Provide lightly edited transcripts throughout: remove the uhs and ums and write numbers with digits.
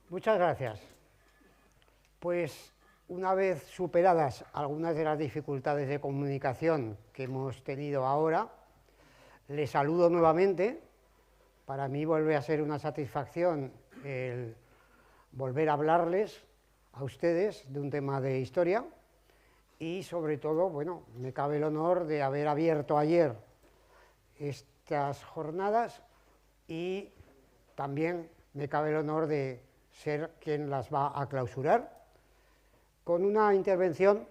Muchas gracias. Pues una vez superadas algunas de las dificultades de comunicación que hemos tenido ahora, les saludo nuevamente. Para mí vuelve a ser una satisfacción el volver a hablarles a ustedes de un tema de historia y sobre todo, bueno, me cabe el honor de haber abierto ayer estas jornadas y también me cabe el honor de ser quien las va a clausurar con una intervención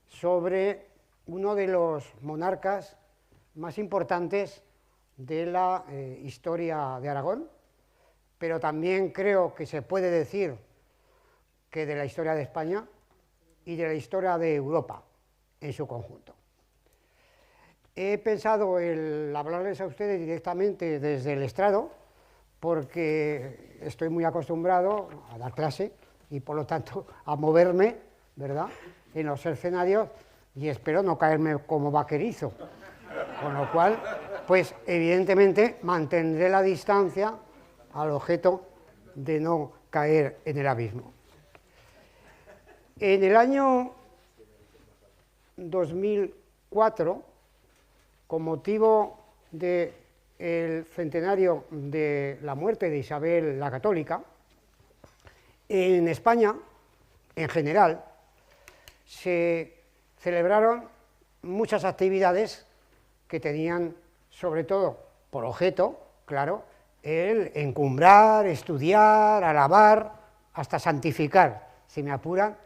sobre uno de los monarcas más importantes de la historia de Aragón, pero también creo que se puede decir que de la historia de España y de la historia de Europa en su conjunto. He pensado en hablarles a ustedes directamente desde el estrado, porque estoy muy acostumbrado a dar clase y por lo tanto a moverme, ¿verdad?, en los escenarios y espero no caerme como vaquerizo, con lo cual, pues evidentemente mantendré la distancia al objeto de no caer en el abismo. En el año 2004, con motivo del centenario de la muerte de Isabel la Católica, en España, en general, se celebraron muchas actividades que tenían, sobre todo, por objeto, claro, el encumbrar, estudiar, alabar, hasta santificar, si me apuran,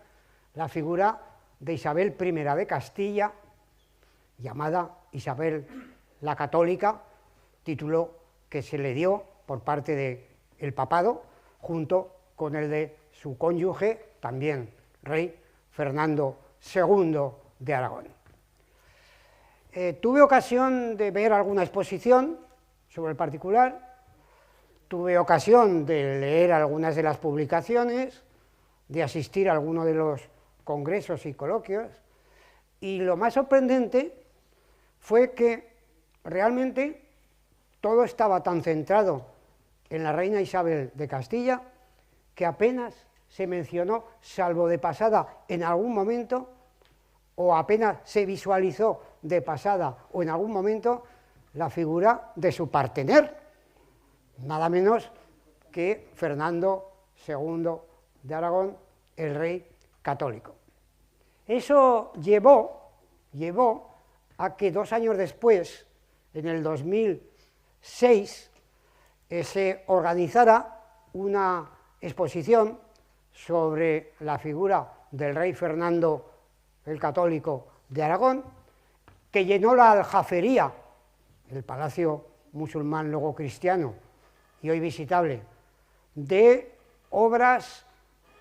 la figura de Isabel I de Castilla, llamada Isabel la Católica, título que se le dio por parte del papado, junto con el de su cónyuge, también rey Fernando II de Aragón. Tuve ocasión de ver alguna exposición sobre el particular, tuve ocasión de leer algunas de las publicaciones, de asistir a algunos de los congresos y coloquios, y lo más sorprendente fue que realmente todo estaba tan centrado en la reina Isabel de Castilla que apenas se mencionó, salvo de pasada en algún momento, o apenas se visualizó de pasada o en algún momento, la figura de su partener, nada menos que Fernando II de Aragón, el rey católico. Eso llevó a que 2 años después, en el 2006, se organizara una exposición sobre la figura del rey Fernando el Católico de Aragón, que llenó la Aljafería, el palacio musulmán luego cristiano y hoy visitable, de obras,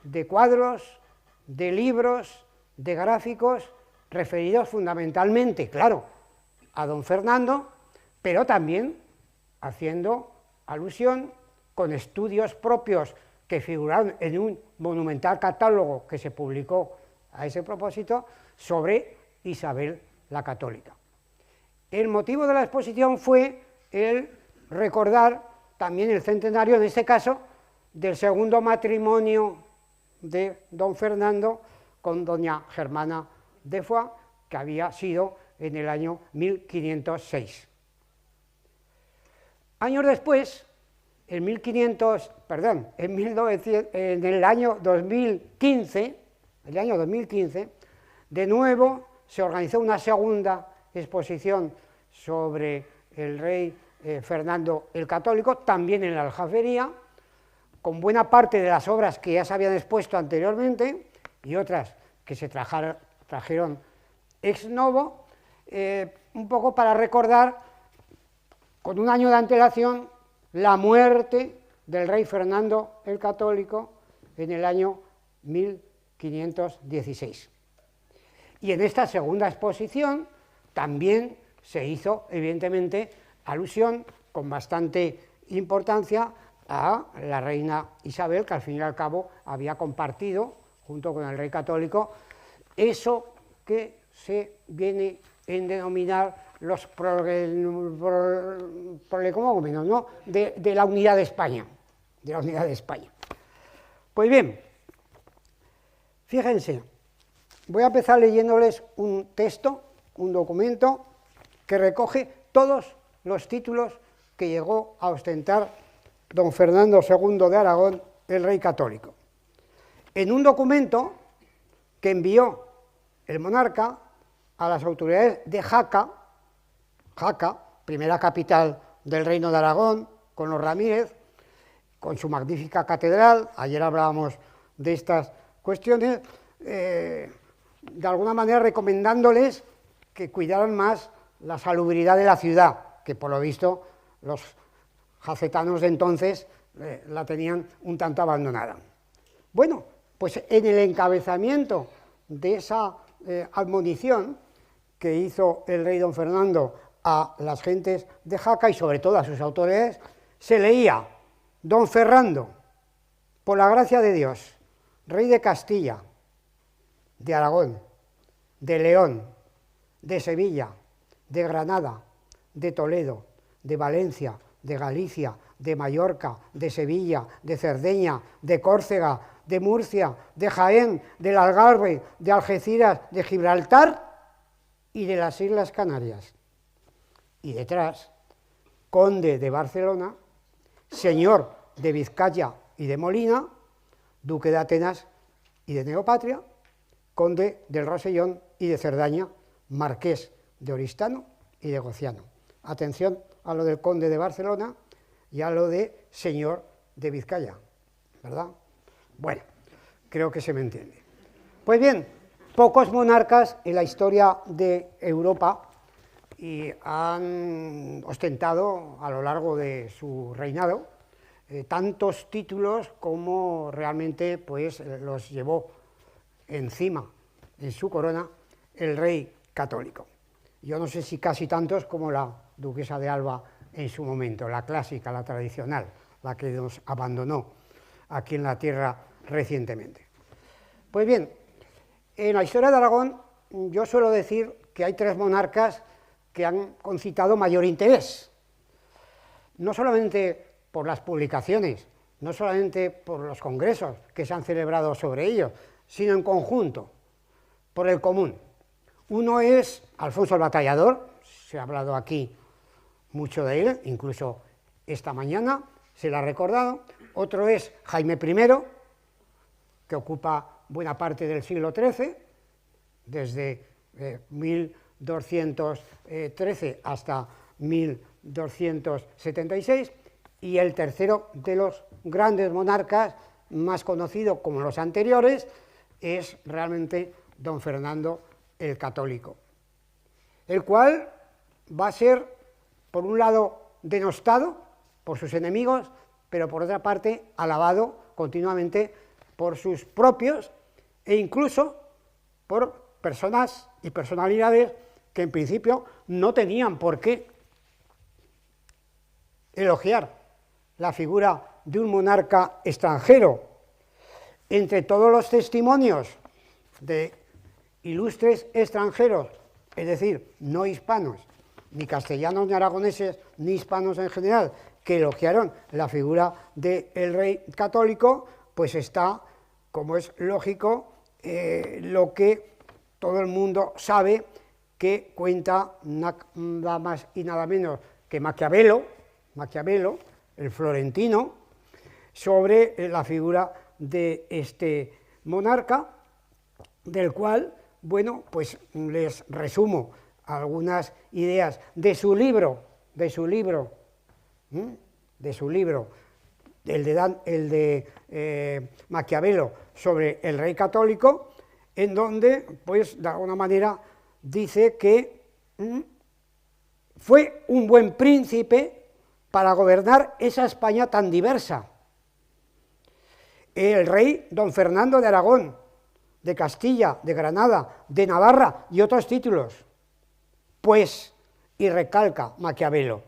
de cuadros, de libros, de gráficos, referidos fundamentalmente, claro, a don Fernando, pero también haciendo alusión con estudios propios que figuraron en un monumental catálogo que se publicó a ese propósito sobre Isabel la Católica. El motivo de la exposición fue el recordar también el centenario, en este caso, del segundo matrimonio de don Fernando con doña Germana de Foix, que había sido en el año 1506. Años después, en el año 2015, de nuevo se organizó una segunda exposición sobre el rey Fernando el Católico, también en la Aljafería, con buena parte de las obras que ya se habían expuesto anteriormente y otras que se trajeron ex novo, un poco para recordar con un año de antelación la muerte del rey Fernando el Católico en el año 1516. Y en esta segunda exposición también se hizo, evidentemente, alusión con bastante importancia a la reina Isabel, que al fin y al cabo había compartido, junto con el rey católico, eso que se viene en denominar los prolegómenos, ¿no?, de la unidad de España, Pues bien, fíjense, voy a empezar leyéndoles un texto, un documento, que recoge todos los títulos que llegó a ostentar don Fernando II de Aragón, el rey católico. En un documento que envió el monarca a las autoridades de Jaca, primera capital del Reino de Aragón, con los Ramírez, con su magnífica catedral, ayer hablábamos de estas cuestiones, de alguna manera recomendándoles que cuidaran más la salubridad de la ciudad, que por lo visto los jacetanos de entonces la tenían un tanto abandonada. Bueno, pues en el encabezamiento de esa admonición que hizo el rey don Fernando a las gentes de Jaca y sobre todo a sus autoridades, se leía: don Fernando, por la gracia de Dios, rey de Castilla, de Aragón, de León, de Sevilla, de Granada, de Toledo, de Valencia, de Galicia, de Mallorca, de Sevilla, de Cerdeña, de Córcega, de Murcia, de Jaén, del Algarve, de Algeciras, de Gibraltar y de las Islas Canarias. Y detrás, conde de Barcelona, señor de Vizcaya y de Molina, duque de Atenas y de Neopatria, conde del Rosellón y de Cerdaña, marqués de Oristano y de Gociano. Atención a lo del conde de Barcelona y a lo de señor de Vizcaya, ¿verdad? Bueno, creo que se me entiende. Pues bien, pocos monarcas en la historia de Europa y han ostentado a lo largo de su reinado tantos títulos como realmente pues, los llevó encima en su corona el rey católico. Yo no sé si casi tantos como la duquesa de Alba en su momento, la clásica, la tradicional, la que nos abandonó aquí en la tierra recientemente. Pues bien, en la historia de Aragón yo suelo decir que hay tres monarcas que han concitado mayor interés, no solamente por las publicaciones, no solamente por los congresos que se han celebrado sobre ellos, sino en conjunto, por el común. Uno es Alfonso el Batallador, se ha hablado aquí mucho de él, incluso esta mañana se le ha recordado. Otro es Jaime I, que ocupa buena parte del siglo XIII, desde 1213 hasta 1276, y el tercero de los grandes monarcas, más conocido como los anteriores, es realmente don Fernando el Católico, el cual va a ser, por un lado, denostado por sus enemigos, pero por otra parte, alabado continuamente por sus propios e incluso por personas y personalidades que en principio no tenían por qué elogiar la figura de un monarca extranjero. Entre todos los testimonios de ilustres extranjeros, es decir, no hispanos, ni castellanos ni aragoneses, ni hispanos en general, que elogiaron la figura del rey católico, pues está, como es lógico, lo que todo el mundo sabe, que cuenta nada más y nada menos que Maquiavelo, el florentino, sobre la figura de este monarca, del cual, bueno, pues les resumo algunas ideas de su libro, el de Maquiavelo sobre el rey católico, en donde, pues, de alguna manera dice que fue un buen príncipe para gobernar esa España tan diversa. El rey don Fernando de Aragón, de Castilla, de Granada, de Navarra y otros títulos, pues, y recalca Maquiavelo,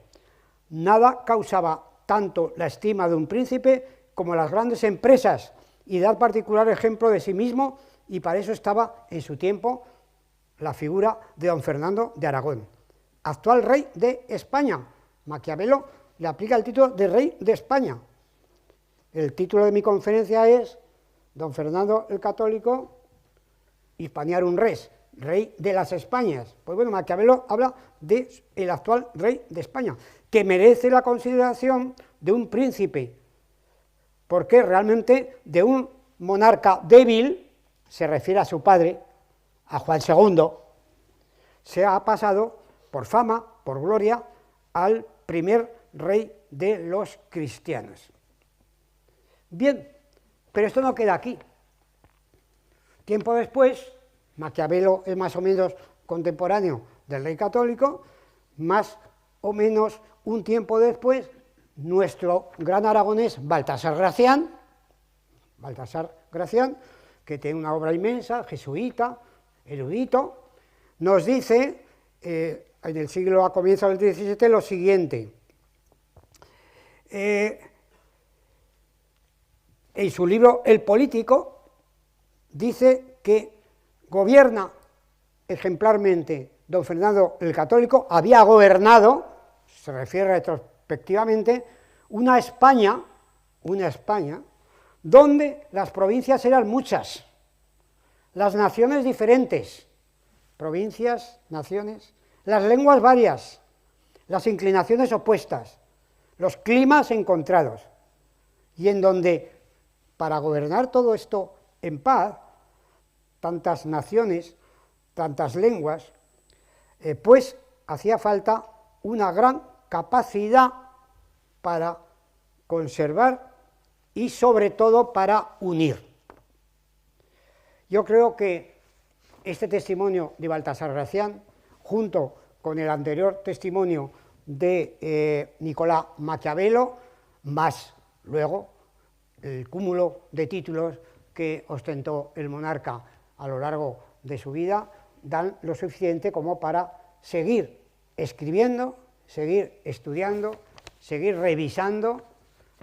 nada causaba tanto la estima de un príncipe como las grandes empresas y dar particular ejemplo de sí mismo, y para eso estaba en su tiempo la figura de don Fernando de Aragón, actual rey de España. Maquiavelo le aplica el título de rey de España. El título de mi conferencia es don Fernando el Católico, Hispaniarum res, rey de las Españas. Pues bueno, Maquiavelo habla del actual rey de España, que merece la consideración de un príncipe, porque realmente de un monarca débil, se refiere a su padre, a Juan II, se ha pasado por fama, por gloria, al primer rey de los cristianos. Bien, pero esto no queda aquí. Tiempo después, Maquiavelo es más o menos contemporáneo del rey católico, más o menos un tiempo después, nuestro gran aragonés Baltasar Gracián, que tiene una obra inmensa, jesuita, erudito, nos dice, en el siglo a comienzos del XVII, lo siguiente. En su libro El Político, dice que gobierna ejemplarmente don Fernando el Católico, había gobernado, se refiere retrospectivamente, una España donde las provincias eran muchas, las naciones diferentes, provincias, naciones, las lenguas varias, las inclinaciones opuestas, los climas encontrados, y en donde, para gobernar todo esto en paz, tantas naciones, tantas lenguas, pues hacía falta una gran capacidad para conservar y sobre todo para unir. Yo creo que este testimonio de Baltasar Gracián, junto con el anterior testimonio de Nicolás Maquiavelo, más luego el cúmulo de títulos que ostentó el monarca a lo largo de su vida, dan lo suficiente como para seguir escribiendo, seguir estudiando, seguir revisando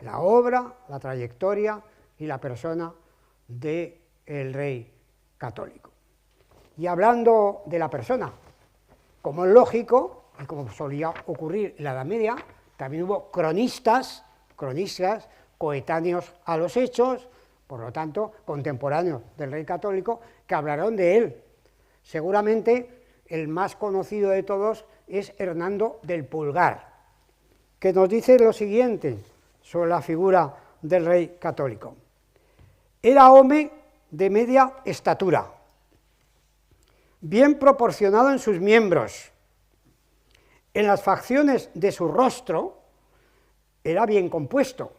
la obra, la trayectoria y la persona del rey católico. Y hablando de la persona, como es lógico, y como solía ocurrir en la Edad Media, también hubo cronistas coetáneos a los hechos, por lo tanto, contemporáneos del rey católico, que hablaron de él. Seguramente el más conocido de todos es Hernando del Pulgar, que nos dice lo siguiente sobre la figura del rey católico. Era hombre de media estatura, bien proporcionado en sus miembros. En las facciones de su rostro era bien compuesto,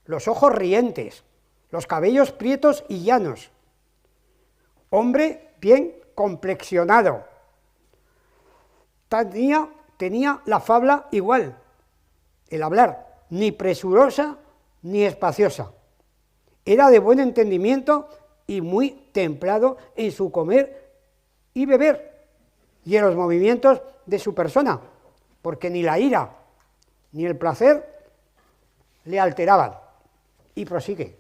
los ojos rientes, los cabellos prietos y llanos, hombre bien complexionado, tenía la fabla igual, el hablar, ni presurosa ni espaciosa, era de buen entendimiento y muy templado en su comer y beber, y en los movimientos de su persona, porque ni la ira ni el placer le alteraban. Y prosigue.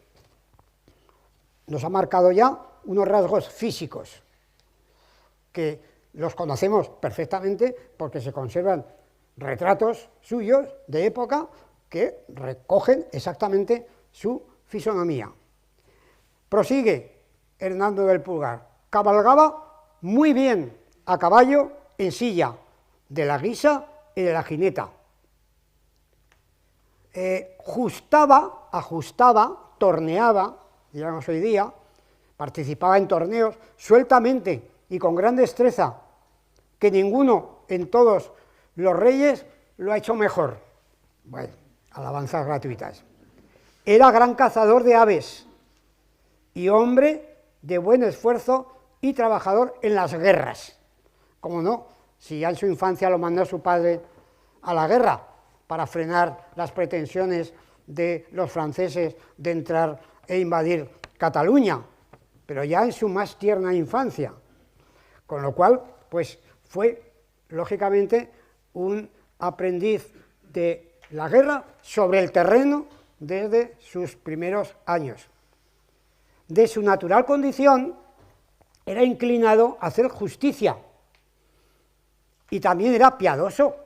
Nos ha marcado ya unos rasgos físicos, que los conocemos perfectamente porque se conservan retratos suyos de época que recogen exactamente su fisonomía. Prosigue Hernando del Pulgar. Cabalgaba muy bien a caballo, en silla, de la guisa y de la jineta. Ajustaba, torneaba, digamos hoy día, participaba en torneos sueltamente y con gran destreza, que ninguno en todos los reyes lo ha hecho mejor. Bueno, alabanzas gratuitas. Era gran cazador de aves y hombre de buen esfuerzo y trabajador en las guerras. ¿Cómo no? Si ya en su infancia lo mandó su padre a la guerra para frenar las pretensiones de los franceses de entrar e invadir Cataluña, pero ya en su más tierna infancia, con lo cual, pues fue, lógicamente, un aprendiz de la guerra sobre el terreno desde sus primeros años. De su natural condición, era inclinado a hacer justicia, y también era piadoso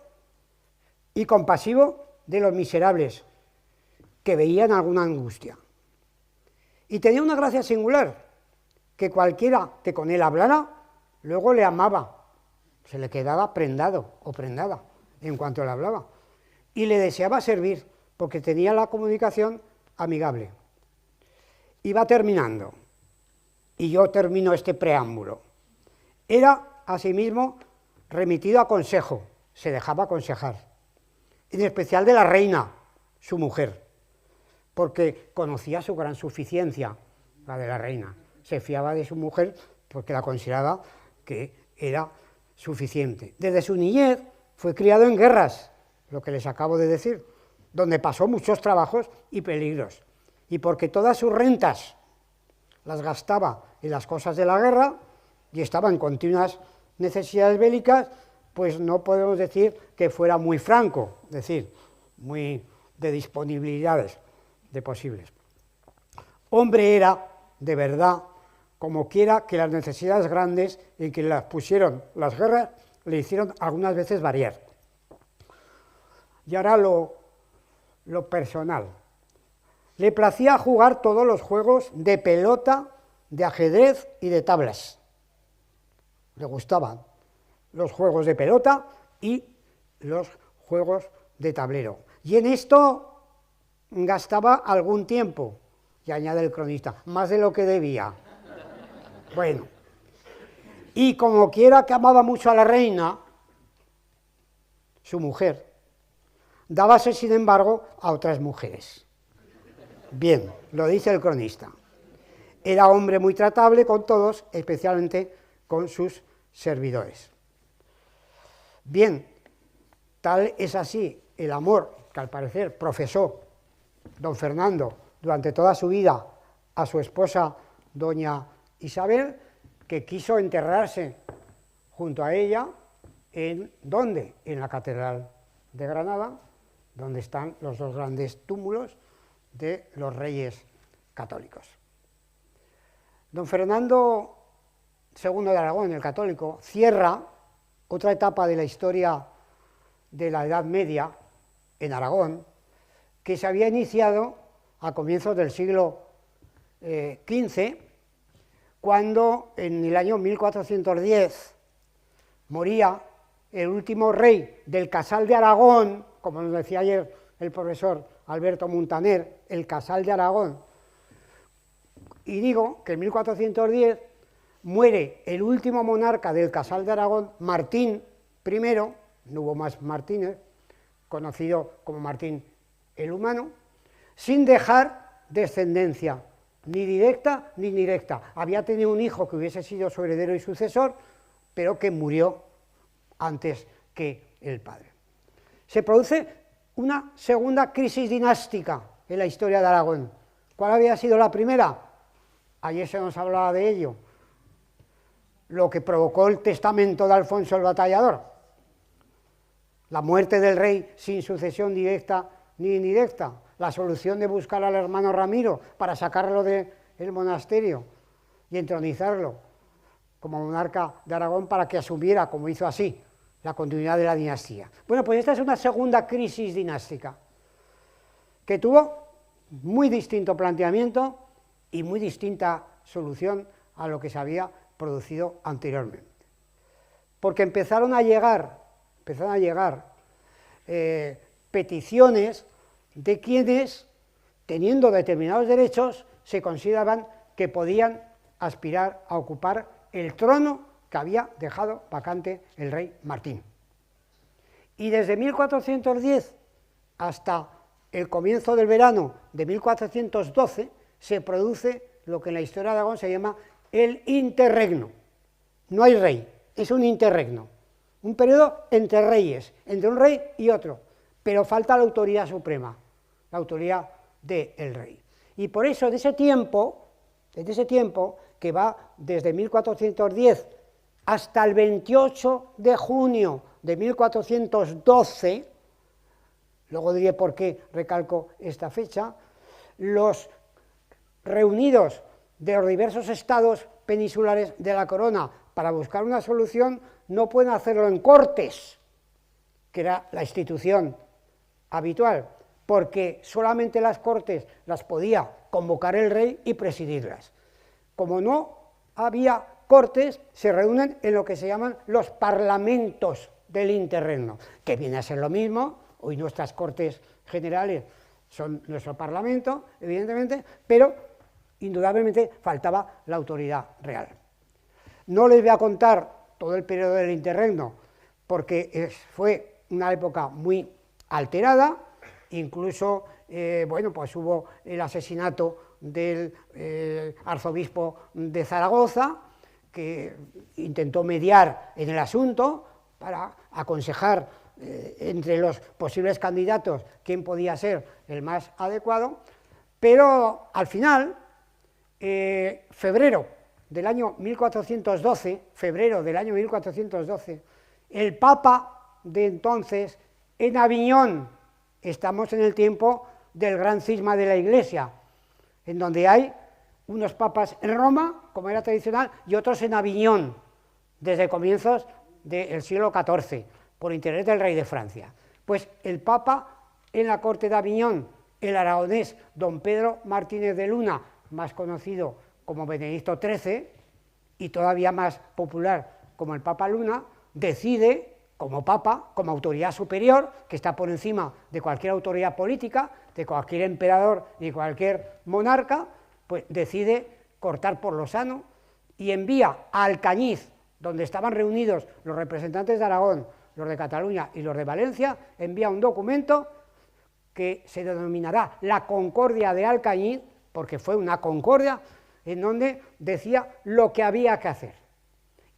y compasivo de los miserables que veían alguna angustia. Y tenía una gracia singular, que cualquiera que con él hablara, luego le amaba, se le quedaba prendado o prendada en cuanto le hablaba, y le deseaba servir, porque tenía la comunicación amigable. Iba terminando, y yo termino este preámbulo. Era, asimismo, remitido a consejo, se dejaba aconsejar, en especial de la reina, su mujer, porque conocía su gran suficiencia, la de la reina. Se fiaba de su mujer porque la consideraba que era suficiente. Desde su niñez fue criado en guerras, lo que les acabo de decir, donde pasó muchos trabajos y peligros, y porque todas sus rentas las gastaba en las cosas de la guerra y estaba en continuas necesidades bélicas, pues no podemos decir que fuera muy franco, es decir, muy de disponibilidades de posibles. Hombre era, de verdad, como quiera que las necesidades grandes en que las pusieron las guerras le hicieron algunas veces variar. Y ahora lo personal. Le placía jugar todos los juegos de pelota, de ajedrez y de tablas. Le gustaban los juegos de pelota y los juegos de tablero. Y en esto gastaba algún tiempo, y añade el cronista, más de lo que debía. Bueno, y como quiera que amaba mucho a la reina, su mujer, dábase sin embargo a otras mujeres. Bien, lo dice el cronista. Era hombre muy tratable con todos, especialmente con sus servidores. Bien, tal es así el amor que al parecer profesó don Fernando durante toda su vida a su esposa doña Isabel, que quiso enterrarse junto a ella, ¿en dónde? En la Catedral de Granada, donde están los dos grandes túmulos de los reyes católicos. Don Fernando II de Aragón, el católico, cierra otra etapa de la historia de la Edad Media en Aragón, que se había iniciado a comienzos del siglo XV, cuando en el año 1410 moría el último rey del Casal de Aragón, como nos decía ayer el profesor Alberto Muntaner, el Casal de Aragón. Y digo que en 1410 muere el último monarca del Casal de Aragón, Martín I, no hubo más Martínez, conocido como Martín el Humano, sin dejar descendencia, ni directa ni indirecta. Había tenido un hijo que hubiese sido su heredero y sucesor, pero que murió antes que el padre. Se produce una segunda crisis dinástica en la historia de Aragón. ¿Cuál había sido la primera? Ayer se nos hablaba de ello. Lo que provocó el testamento de Alfonso el Batallador. La muerte del rey sin sucesión directa ni indirecta. La solución de buscar al hermano Ramiro para sacarlo del monasterio y entronizarlo como monarca de Aragón para que asumiera, como hizo así, la continuidad de la dinastía. Bueno, pues esta es una segunda crisis dinástica que tuvo muy distinto planteamiento y muy distinta solución a lo que se había producido anteriormente. Porque empezaron a llegar peticiones de quienes, teniendo determinados derechos, se consideraban que podían aspirar a ocupar el trono que había dejado vacante el rey Martín. Y desde 1410 hasta el comienzo del verano de 1412 se produce lo que en la historia de Aragón se llama el interregno. No hay rey, es un interregno, un periodo entre reyes, entre un rey y otro, pero falta la autoridad suprema, la autoridad del rey. Y por eso, desde ese tiempo, que va desde 1410 hasta el 28 de junio de 1412, luego diré por qué recalco esta fecha, los reunidos de los diversos estados peninsulares de la corona para buscar una solución no pueden hacerlo en Cortes, que era la institución habitual, porque solamente las Cortes las podía convocar el rey y presidirlas. Como no había Cortes, se reúnen en lo que se llaman los parlamentos del interregno, que viene a ser lo mismo. Hoy nuestras Cortes Generales son nuestro Parlamento, evidentemente, pero indudablemente faltaba la autoridad real. No les voy a contar todo el periodo del interregno, porque fue una época muy alterada, incluso bueno, pues hubo el asesinato del arzobispo de Zaragoza, que intentó mediar en el asunto para aconsejar entre los posibles candidatos quién podía ser el más adecuado, pero al final, febrero del año 1412, el Papa de entonces, en Aviñón, estamos en el tiempo del gran cisma de la Iglesia, en donde hay unos papas en Roma, como era tradicional, y otros en Aviñón, desde comienzos del siglo XIV, por interés del rey de Francia. Pues el Papa en la corte de Aviñón, el aragonés don Pedro Martínez de Luna, más conocido como Benedicto XIII, y todavía más popular como el Papa Luna, decide, como Papa, como autoridad superior, que está por encima de cualquier autoridad política, de cualquier emperador y cualquier monarca, pues decide cortar por lo sano y envía a Alcañiz, donde estaban reunidos los representantes de Aragón, los de Cataluña y los de Valencia, envía un documento que se denominará la Concordia de Alcañiz, porque fue una concordia en donde decía lo que había que hacer.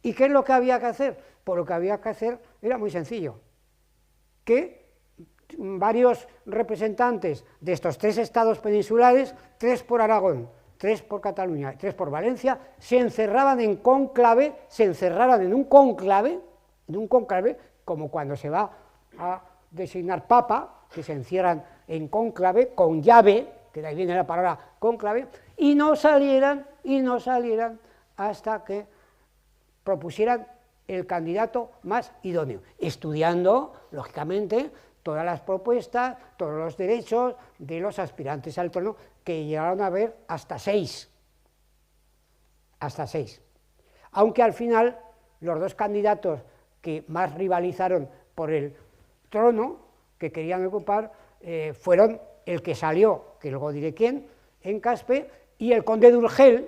¿Y qué es lo que había que hacer? Pues lo que había que hacer era muy sencillo, que varios representantes de estos tres estados peninsulares, 3 por Aragón, 3 por Cataluña y 3 por Valencia, se encerraban en cónclave, se encerraran en un cónclave, como cuando se va a designar papa, que se encierran en cónclave, con llave, que de ahí viene la palabra cónclave, y no salieran hasta que propusieran el candidato más idóneo, estudiando, lógicamente, todas las propuestas, todos los derechos de los aspirantes al trono, que llegaron a haber hasta 6. Aunque al final los dos candidatos que más rivalizaron por el trono que querían ocupar fueron el que salió, que luego diré quién, en Caspe, y el conde de Urgel,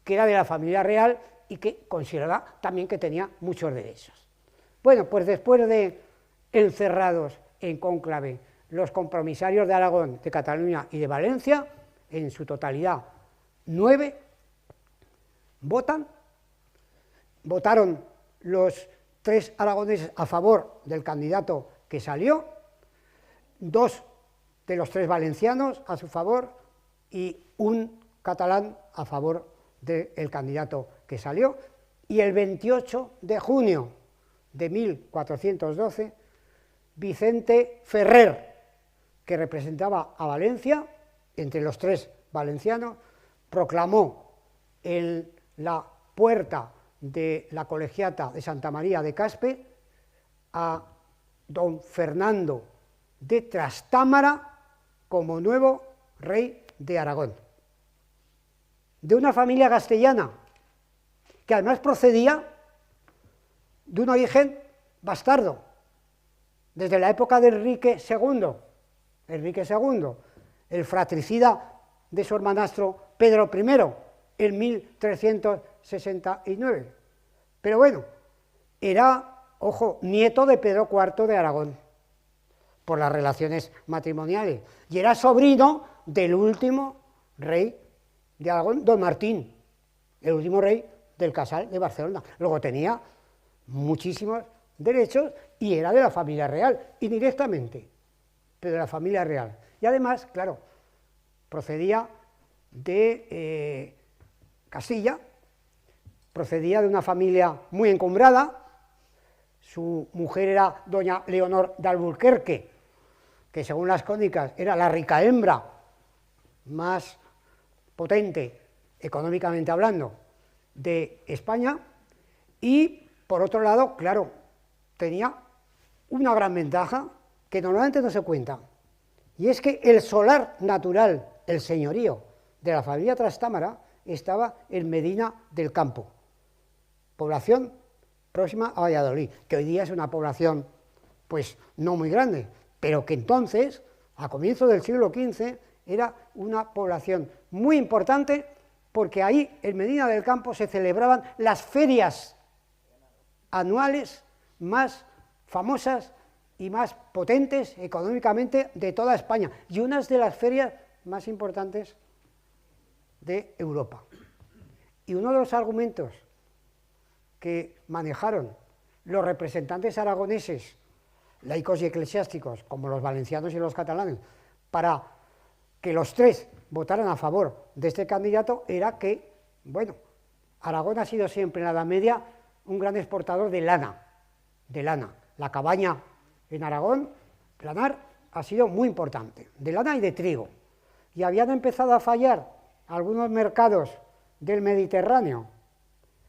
que era de la familia real y que consideraba también que tenía muchos derechos. Bueno, pues después de encerrados en cónclave los compromisarios de Aragón, de Cataluña y de Valencia, en su totalidad 9, votaron los 3 aragoneses a favor del candidato que salió, 2 de los 3 valencianos a su favor y un catalán a favor del candidato que salió, y el 28 de junio de 1412, Vicente Ferrer, que representaba a Valencia, entre los 3 valencianos, proclamó en la puerta de la colegiata de Santa María de Caspe a don Fernando de Trastámara como nuevo rey de Aragón, de una familia castellana, que además procedía de un origen bastardo, desde la época de Enrique II, el fratricida de su hermanastro Pedro I, en 1369. Pero bueno, era, ojo, nieto de Pedro IV de Aragón, por las relaciones matrimoniales, y era sobrino del último rey de Aragón, don Martín, el último rey del Casal de Barcelona. Luego tenía muchísimos derechos y era de la familia real, indirectamente, pero de la familia real. Y además, claro, procedía de Castilla, procedía de una familia muy encumbrada. Su mujer era doña Leonor de Alburquerque, que según las crónicas era la rica hembra más potente, económicamente hablando, de España, y por otro lado, claro, tenía una gran ventaja que normalmente no se cuenta, Y es que el solar natural, el señorío de la familia Trastámara, estaba en Medina del Campo, población próxima a Valladolid, que hoy día es una población pues no muy grande, pero que entonces, a comienzos del siglo XV, era una población muy importante, porque ahí, en Medina del Campo, se celebraban las ferias anuales más famosas y más potentes económicamente de toda España, y unas de las ferias más importantes de Europa. Y uno de los argumentos que manejaron los representantes aragoneses, laicos y eclesiásticos, como los valencianos y los catalanes, para que los tres votaran a favor de este candidato, era que, bueno, Aragón ha sido siempre en la Edad Media un gran exportador de lana. La cabaña en Aragón, lanar, ha sido muy importante, de lana y de trigo. Y habían empezado a fallar algunos mercados del Mediterráneo.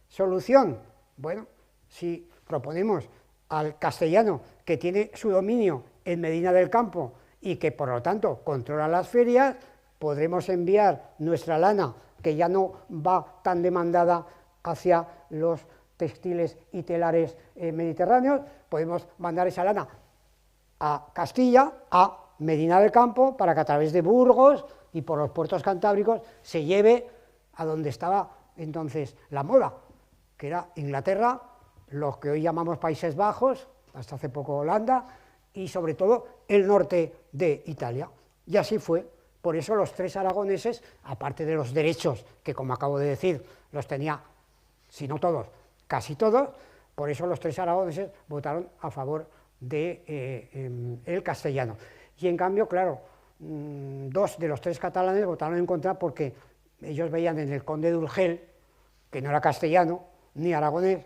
Solución, bueno, si proponemos al castellano, que tiene su dominio en Medina del Campo y que por lo tanto controla las ferias, podremos enviar nuestra lana, que ya no va tan demandada hacia los textiles y telares mediterráneos, podemos mandar esa lana a Castilla, a Medina del Campo, para que a través de Burgos y por los puertos cantábricos se lleve a donde estaba entonces la moda, que era Inglaterra, los que hoy llamamos Países Bajos, hasta hace poco Holanda, y sobre todo el norte de Italia. Y así fue. Por eso los tres aragoneses, aparte de los derechos, que como acabo de decir, los tenía, si no todos, casi todos, por eso los tres aragoneses votaron a favor del castellano. Y en cambio, claro, dos de los tres catalanes votaron en contra porque ellos veían en el conde de Urgel, que no era castellano ni aragonés,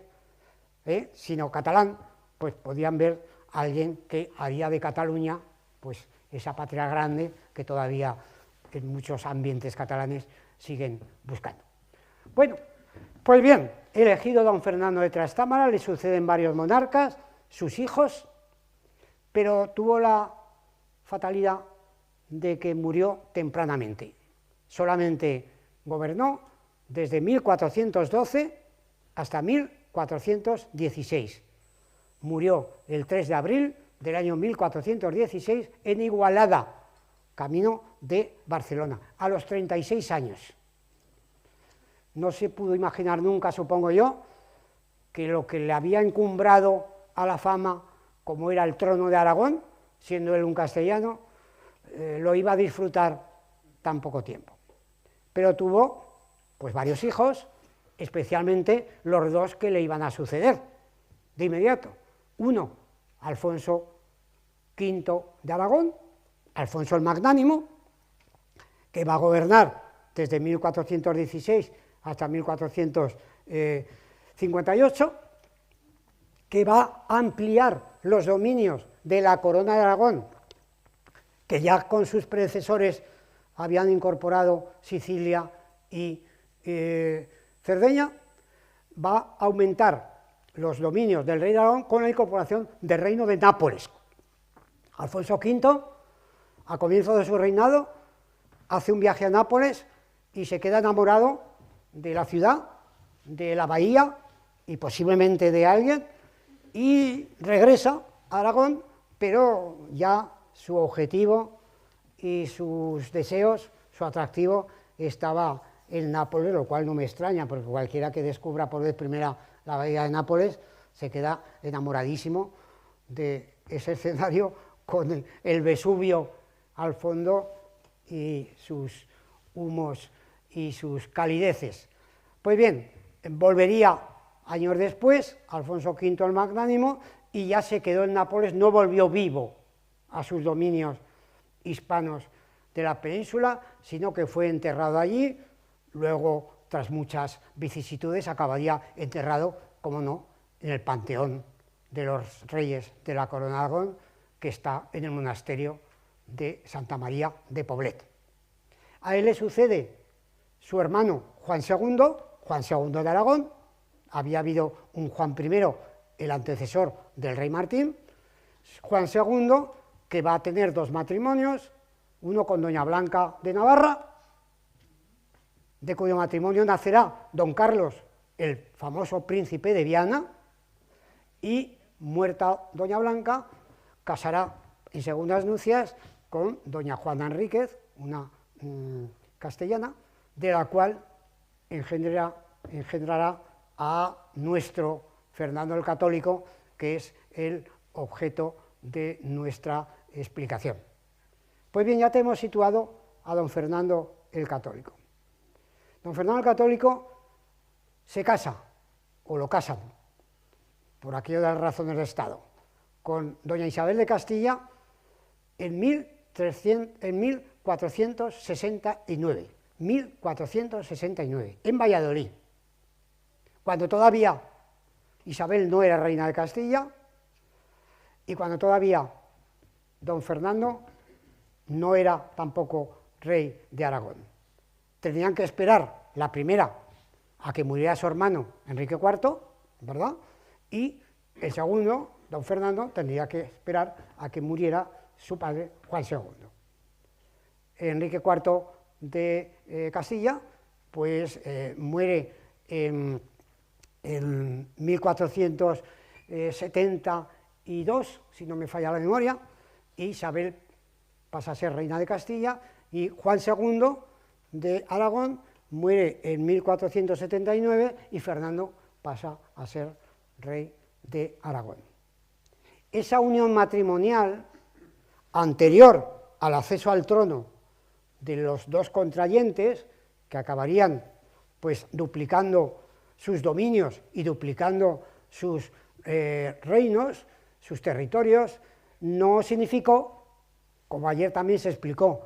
sino catalán, pues podían ver a alguien que haría de Cataluña pues esa patria grande que todavía en muchos ambientes catalanes siguen buscando. Bueno, pues bien, elegido don Fernando de Trastámara, le suceden varios monarcas, sus hijos, pero tuvo la fatalidad de que murió tempranamente. Solamente gobernó desde 1412 hasta 1416. Murió el 3 de abril del año 1416 en Igualada, camino de Barcelona, a los 36 años. No se pudo imaginar nunca, supongo yo, que lo que le había encumbrado a la fama, como era el trono de Aragón, siendo él un castellano, lo iba a disfrutar tan poco tiempo. Pero tuvo pues varios hijos, especialmente los dos que le iban a suceder de inmediato. Uno, Alfonso V de Aragón, Alfonso el Magnánimo, que va a gobernar desde 1416 hasta 1458, que va a ampliar los dominios de la corona de Aragón, que ya con sus predecesores habían incorporado Sicilia y Cerdeña, va a aumentar los dominios del rey de Aragón con la incorporación del reino de Nápoles. Alfonso V, a comienzo de su reinado, hace un viaje a Nápoles y se queda enamorado de la ciudad, de la bahía y posiblemente de alguien, y regresa a Aragón, pero ya su objetivo y sus deseos, su atractivo, estaba en Nápoles, lo cual no me extraña, porque cualquiera que descubra por vez primera la bahía de Nápoles se queda enamoradísimo de ese escenario con el Vesubio al fondo y sus humos y sus calideces. Pues bien, volvería años después, Alfonso V el Magnánimo, y ya se quedó en Nápoles, no volvió vivo a sus dominios hispanos de la península, sino que fue enterrado allí. Luego, tras muchas vicisitudes, acabaría enterrado, como no, en el panteón de los reyes de la corona de Aragón, que está en el monasterio de Santa María de Poblet. A él le sucede su hermano Juan II de Aragón. Había habido un Juan I, el antecesor del rey Martín. Juan II, que va a tener dos matrimonios, uno con doña Blanca de Navarra, de cuyo matrimonio nacerá don Carlos, el famoso príncipe de Viana, y muerta doña Blanca, casará en segundas nupcias con doña Juana Enríquez, una castellana, de la cual engendrará a nuestro Fernando el Católico, que es el objeto de nuestra explicación. Pues bien, ya te hemos situado a don Fernando el Católico. Don Fernando el Católico se casa, o lo casan, por aquello de las razones de Estado, con doña Isabel de Castilla en 1469, en Valladolid, cuando todavía Isabel no era reina de Castilla y cuando todavía don Fernando no era tampoco rey de Aragón. Tenían que esperar la primera a que muriera su hermano Enrique IV, ¿verdad? Y el segundo, don Fernando, tendría que esperar a que muriera su padre Juan II. Enrique IV de Castilla, pues muere en 1472, si no me falla la memoria, y Isabel pasa a ser reina de Castilla, y Juan II de Aragón muere en 1479 y Fernando pasa a ser rey de Aragón. Esa unión matrimonial, anterior al acceso al trono de los dos contrayentes, que acabarían pues duplicando sus dominios y duplicando sus reinos, sus territorios, no significó, como ayer también se explicó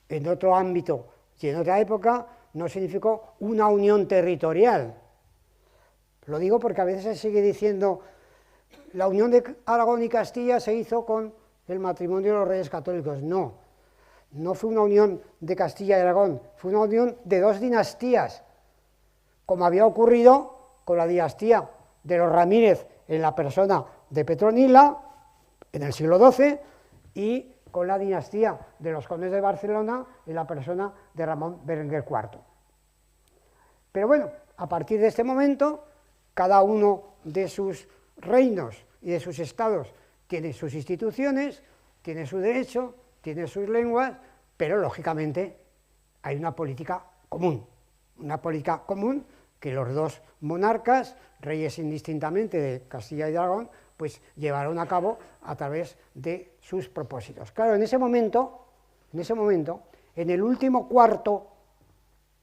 en otro ámbito y en otra época, no significó una unión territorial. Lo digo porque a veces se sigue diciendo la unión de Aragón y Castilla se hizo con el matrimonio de los reyes católicos. No, no fue una unión de Castilla y Aragón, fue una unión de dos dinastías, como había ocurrido con la dinastía de los Ramírez en la persona de Petronila en el siglo XII y con la dinastía de los condes de Barcelona en la persona de Ramón Berenguer IV. Pero bueno, a partir de este momento, cada uno de sus reinos y de sus estados tiene sus instituciones, tiene su derecho, tiene sus lenguas, pero lógicamente hay una política común que los dos monarcas, reyes indistintamente de Castilla y de Aragón, pues llevaron a cabo a través de sus propósitos. Claro, en ese momento, en el último cuarto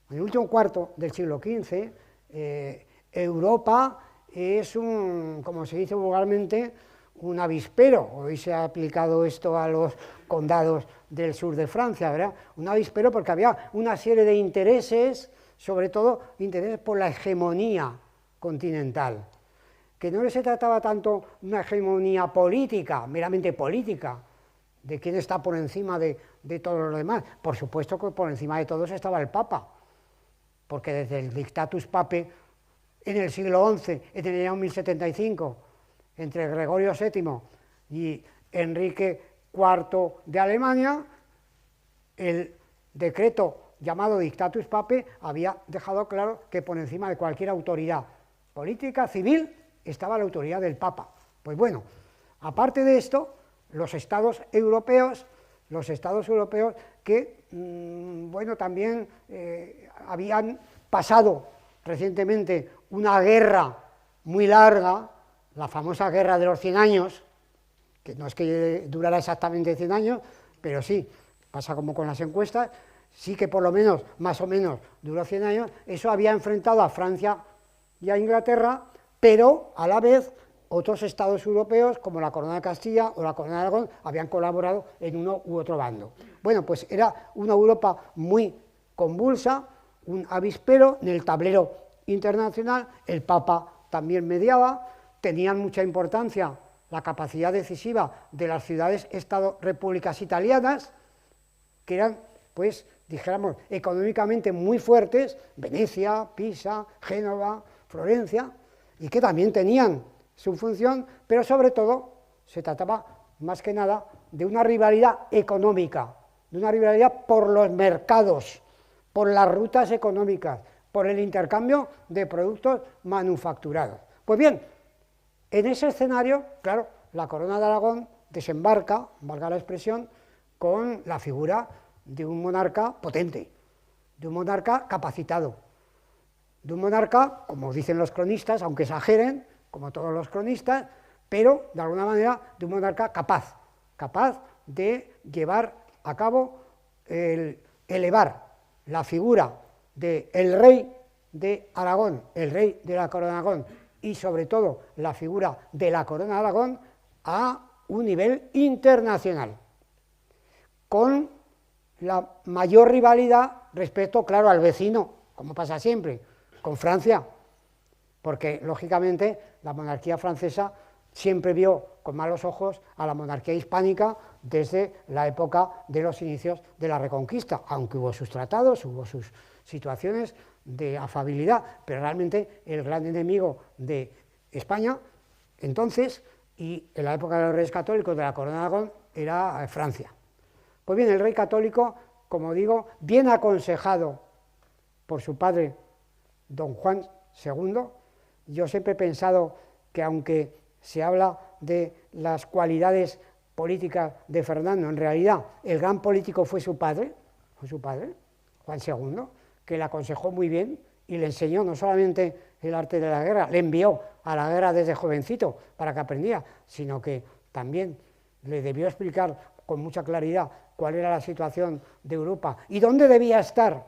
del siglo XV, Europa es como se dice vulgarmente, un avispero. Hoy se ha aplicado esto a los condados del sur de Francia, ¿verdad? Un avispero porque había una serie de intereses, sobre todo intereses por la hegemonía continental, que no se trataba tanto de una hegemonía política, meramente política, de quién está por encima de todos los demás. Por supuesto que por encima de todos estaba el Papa, porque desde el Dictatus Papae en el siglo XI, en el año 1075, entre Gregorio VII y Enrique IV de Alemania, el decreto llamado Dictatus Papae había dejado claro que por encima de cualquier autoridad política, civil, estaba la autoridad del Papa. Pues bueno, aparte de esto, los estados europeos que, bueno, también habían pasado recientemente una guerra muy larga, la famosa guerra de los 100 años, que no es que durara exactamente 100 años, pero sí, pasa como con las encuestas, sí que por lo menos, más o menos, duró 100 años, eso había enfrentado a Francia y a Inglaterra, pero a la vez otros estados europeos, como la Corona de Castilla o la Corona de Aragón, habían colaborado en uno u otro bando. Bueno, pues era una Europa muy convulsa, un avispero en el tablero internacional, el Papa también mediaba, tenían mucha importancia la capacidad decisiva de las ciudades-estado repúblicas italianas, que eran, pues, dijéramos, económicamente muy fuertes, Venecia, Pisa, Génova, Florencia, y que también tenían su función, pero sobre todo se trataba más que nada de una rivalidad económica de una rivalidad por los mercados, por las rutas económicas, por el intercambio de productos manufacturados. Pues bien, en ese escenario, claro, la Corona de Aragón desembarca, valga la expresión, con la figura de un monarca potente, de un monarca capacitado, de un monarca, como dicen los cronistas, aunque exageren, como todos los cronistas, pero de alguna manera de un monarca capaz de llevar a cabo elevar la figura del rey de Aragón, el rey de la Corona de Aragón, y sobre todo la figura de la Corona de Aragón a un nivel internacional, con la mayor rivalidad respecto, claro, al vecino, como pasa siempre, con Francia, porque lógicamente la monarquía francesa siempre vio con malos ojos a la monarquía hispánica desde la época de los inicios de la Reconquista, aunque hubo sus tratados, hubo sus situaciones de afabilidad, pero realmente el gran enemigo de España entonces, y en la época de los reyes católicos de la Corona de Aragón, era Francia. Pues bien, el rey católico, como digo, bien aconsejado por su padre, don Juan II, yo siempre he pensado que aunque se habla de las cualidades políticas de Fernando, en realidad el gran político fue su padre, Juan II, que le aconsejó muy bien y le enseñó no solamente el arte de la guerra, le envió a la guerra desde jovencito para que aprendiera, sino que también le debió explicar con mucha claridad cuál era la situación de Europa y dónde debía estar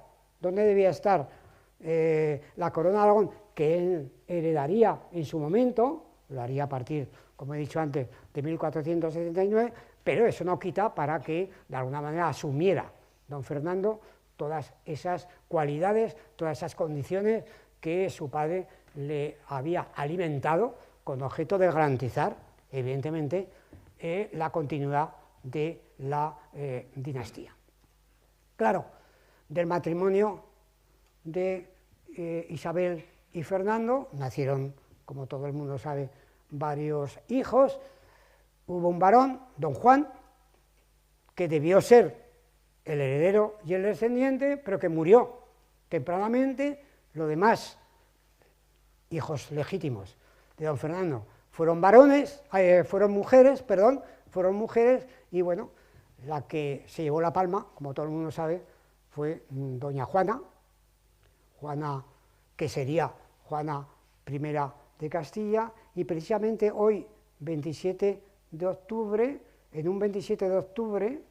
la Corona de Aragón, que él heredaría en su momento, lo haría a partir, como he dicho antes, de 1479, pero eso no quita para que de alguna manera asumiera don Fernando todas esas cualidades, todas esas condiciones que su padre le había alimentado con objeto de garantizar, evidentemente, la continuidad de la dinastía. Claro, del matrimonio de Isabel y Fernando nacieron, como todo el mundo sabe, varios hijos. Hubo un varón, don Juan, que debió ser el heredero y el descendiente, pero que murió tempranamente. Los demás hijos legítimos de don Fernando fueron mujeres, y bueno, la que se llevó la palma, como todo el mundo sabe, fue doña Juana, que sería Juana I de Castilla, y precisamente hoy, 27 de octubre, en un 27 de octubre,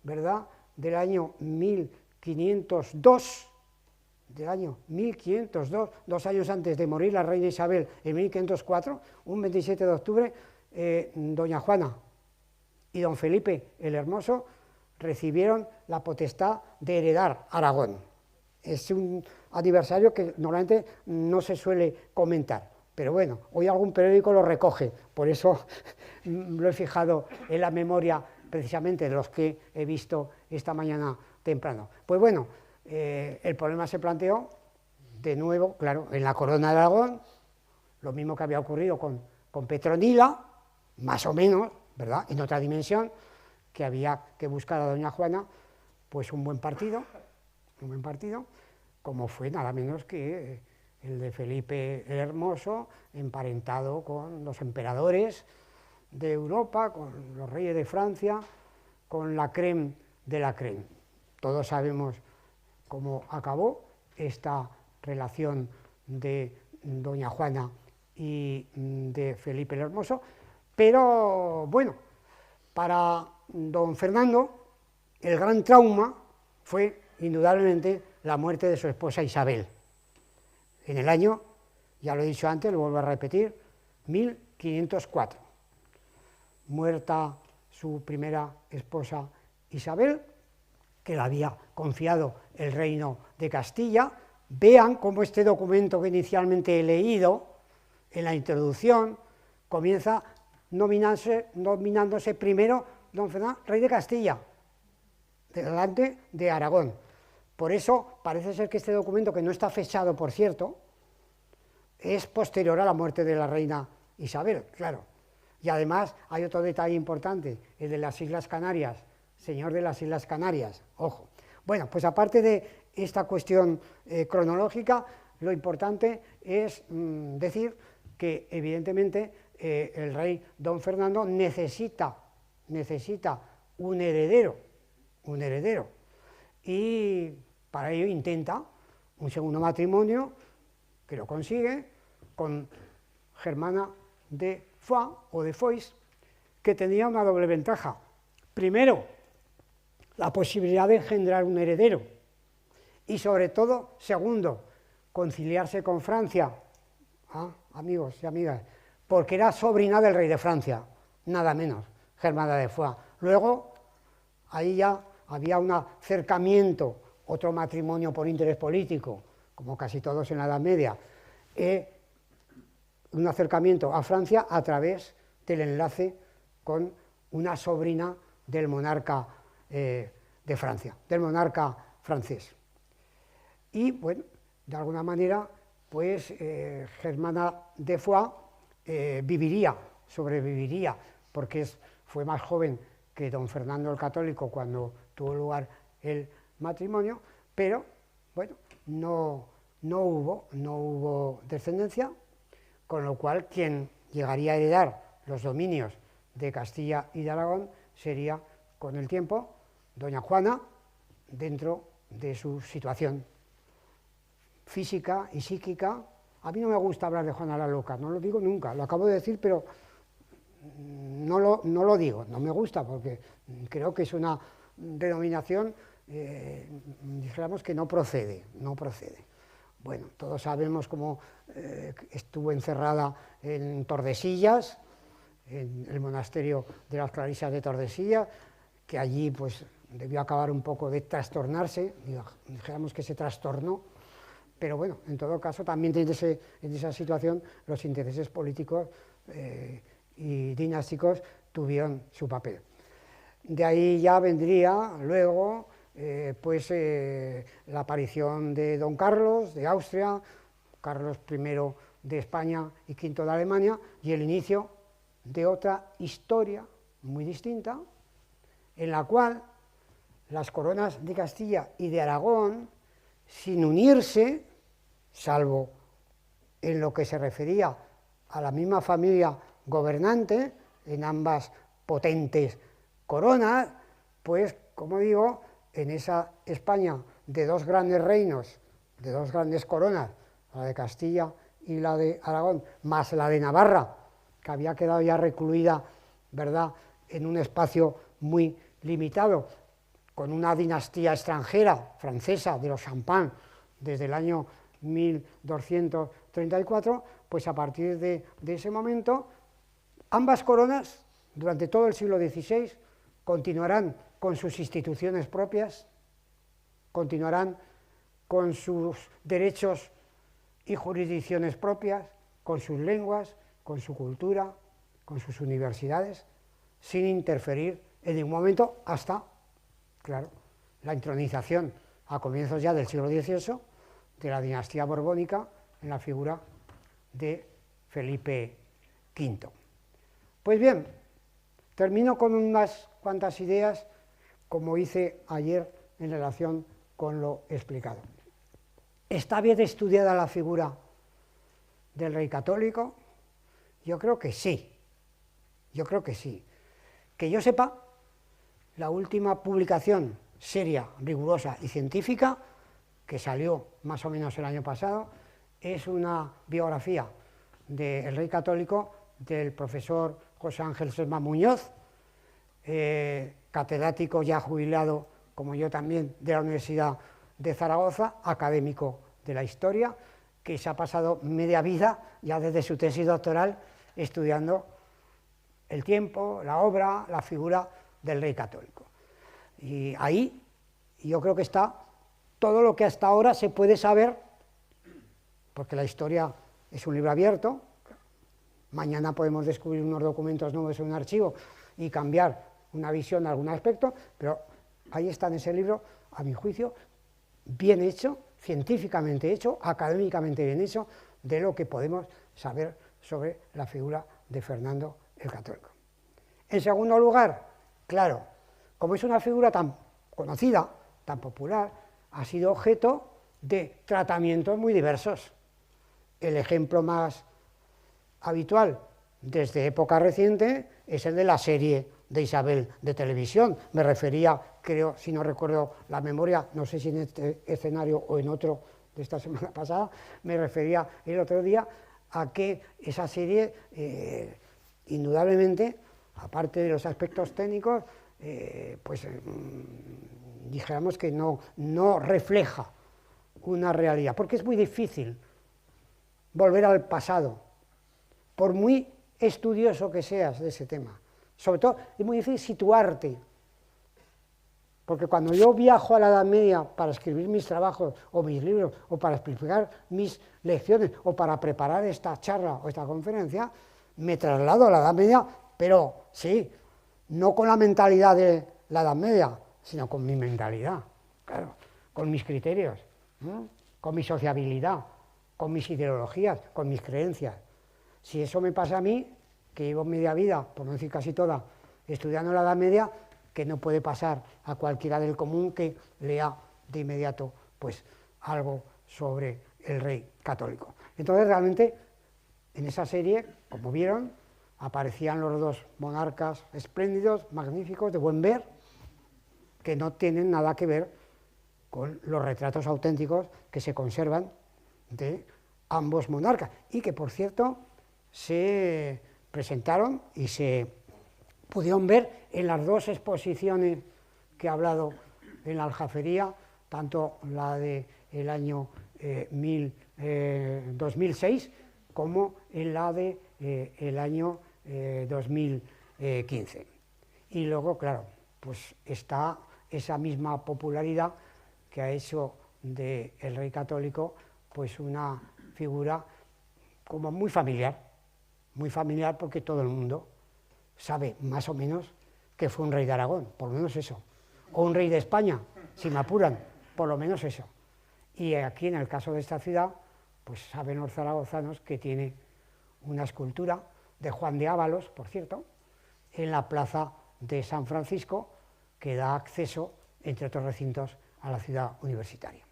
¿verdad?, del año 1502, 2 años antes de morir la reina Isabel, en 1504, un 27 de octubre, doña Juana y don Felipe el Hermoso recibieron la potestad de heredar Aragón. Es un aniversario que normalmente no se suele comentar, pero bueno, hoy algún periódico lo recoge, por eso lo he fijado en la memoria precisamente de los que he visto esta mañana temprano. Pues bueno, el problema se planteó de nuevo, claro, en la Corona de Aragón, lo mismo que había ocurrido con Petronila, más o menos, ¿verdad?, en otra dimensión, que había que buscar a doña Juana, pues un buen partido, como fue nada menos que el de Felipe el Hermoso, emparentado con los emperadores de Europa, con los reyes de Francia, con la crème de la crème. Todos sabemos cómo acabó esta relación de doña Juana y de Felipe el Hermoso, pero bueno, para don Fernando el gran trauma fue indudablemente la muerte de su esposa Isabel, en el año, ya lo he dicho antes, lo vuelvo a repetir, 1504. Muerta su primera esposa Isabel, que le había confiado el reino de Castilla. Vean cómo este documento que inicialmente he leído, en la introducción, comienza nominándose primero don Fernando, rey de Castilla, delante de Aragón. Por eso parece ser que este documento, que no está fechado, por cierto, es posterior a la muerte de la reina Isabel, claro. Y además hay otro detalle importante, el de las Islas Canarias, señor de las Islas Canarias, ojo. Bueno, pues aparte de esta cuestión cronológica, lo importante es decir que evidentemente el rey don Fernando necesita un heredero, y para ello intenta un segundo matrimonio, que lo consigue, con Germana de Foix o de Foix, que tenía una doble ventaja. Primero, la posibilidad de engendrar un heredero, y sobre todo, segundo, conciliarse con Francia, amigos y amigas, porque era sobrina del rey de Francia, nada menos, Germana de Foix. Luego, ahí ya había un acercamiento, otro matrimonio por interés político, como casi todos en la Edad Media, un acercamiento a Francia a través del enlace con una sobrina del monarca de Francia, del monarca francés. Y bueno, de alguna manera, pues Germana de Foix sobreviviría, porque fue más joven que don Fernando el Católico cuando tuvo lugar el matrimonio, pero bueno, no hubo descendencia, con lo cual quien llegaría a heredar los dominios de Castilla y de Aragón sería, con el tiempo, doña Juana, dentro de su situación física y psíquica. A mí no me gusta hablar de Juana la Loca, no lo digo nunca, lo acabo de decir, pero no lo digo, no me gusta, porque creo que es una denominación, dijéramos, que no procede. Bueno, todos sabemos cómo estuvo encerrada en Tordesillas, en el monasterio de las Clarisas de Tordesillas, que allí pues debió acabar un poco de trastornarse, dijéramos que se trastornó, pero bueno, en todo caso también en esa situación los intereses políticos y dinásticos tuvieron su papel. De ahí ya vendría luego la aparición de don Carlos de Austria, Carlos I de España y V de Alemania, y el inicio de otra historia muy distinta, en la cual las coronas de Castilla y de Aragón, sin unirse, salvo en lo que se refería a la misma familia gobernante, en ambas potentes coronas, pues, como digo, en esa España de dos grandes reinos, de dos grandes coronas, la de Castilla y la de Aragón, más la de Navarra, que había quedado ya recluida, ¿verdad?, en un espacio muy limitado, con una dinastía extranjera, francesa, de los Champagne, desde el año 1234, pues a partir de ese momento, ambas coronas, durante todo el siglo XVI, continuarán con sus instituciones propias, continuarán con sus derechos y jurisdicciones propias, con sus lenguas, con su cultura, con sus universidades, sin interferir en ningún momento hasta, claro, la entronización a comienzos ya del siglo XVIII de la dinastía borbónica en la figura de Felipe V. Pues bien, termino con unas cuantas ideas, como hice ayer en relación con lo explicado. ¿Está bien estudiada la figura del rey católico? Yo creo que sí. Que yo sepa, la última publicación seria, rigurosa y científica, que salió más o menos el año pasado, es una biografía del rey católico del profesor José Ángel Selma Muñoz, catedrático ya jubilado, como yo también, de la Universidad de Zaragoza, académico de la historia, que se ha pasado media vida, ya desde su tesis doctoral, estudiando el tiempo, la obra, la figura del rey católico. Y ahí yo creo que está todo lo que hasta ahora se puede saber, porque la historia es un libro abierto. Mañana podemos descubrir unos documentos nuevos en un archivo y cambiar una visión de algún aspecto, pero ahí está en ese libro, a mi juicio, bien hecho, científicamente hecho, académicamente bien hecho, de lo que podemos saber sobre la figura de Fernando el Católico. En segundo lugar, claro, como es una figura tan conocida, tan popular, ha sido objeto de tratamientos muy diversos. El ejemplo más habitual desde época reciente es el de la serie de Isabel de televisión. Me refería, creo, si no recuerdo la memoria, no sé si en este escenario o en otro de esta semana pasada, me refería el otro día a que esa serie, indudablemente, aparte de los aspectos técnicos, dijéramos que no refleja una realidad, porque es muy difícil volver al pasado, por muy estudioso que seas de ese tema. Sobre todo, es muy difícil situarte, porque cuando yo viajo a la Edad Media para escribir mis trabajos o mis libros, o para explicar mis lecciones, o para preparar esta charla o esta conferencia, me traslado a la Edad Media, pero sí, no con la mentalidad de la Edad Media, sino con mi mentalidad, claro, con mis criterios, ¿no? Con mi sociabilidad, con mis ideologías, con mis creencias. Si eso me pasa a mí, que llevo media vida, por no decir casi toda, estudiando la Edad Media, que no puede pasar a cualquiera del común que lea de inmediato pues algo sobre el rey católico. Entonces realmente en esa serie, como vieron, aparecían los dos monarcas espléndidos, magníficos, de buen ver, que no tienen nada que ver con los retratos auténticos que se conservan de ambos monarcas y que, por cierto, se presentaron y se pudieron ver en las dos exposiciones que he hablado en la Aljafería, tanto la del año 2006 como en la del año 2015. Y luego, claro, pues está esa misma popularidad que ha hecho del rey católico pues una figura como muy familiar porque todo el mundo sabe más o menos que fue un rey de Aragón, por lo menos eso, o un rey de España, si me apuran, por lo menos eso. Y aquí en el caso de esta ciudad, pues saben los zaragozanos que tiene una escultura de Juan de Ábalos, por cierto, en la plaza de San Francisco, que da acceso, entre otros recintos, a la ciudad universitaria.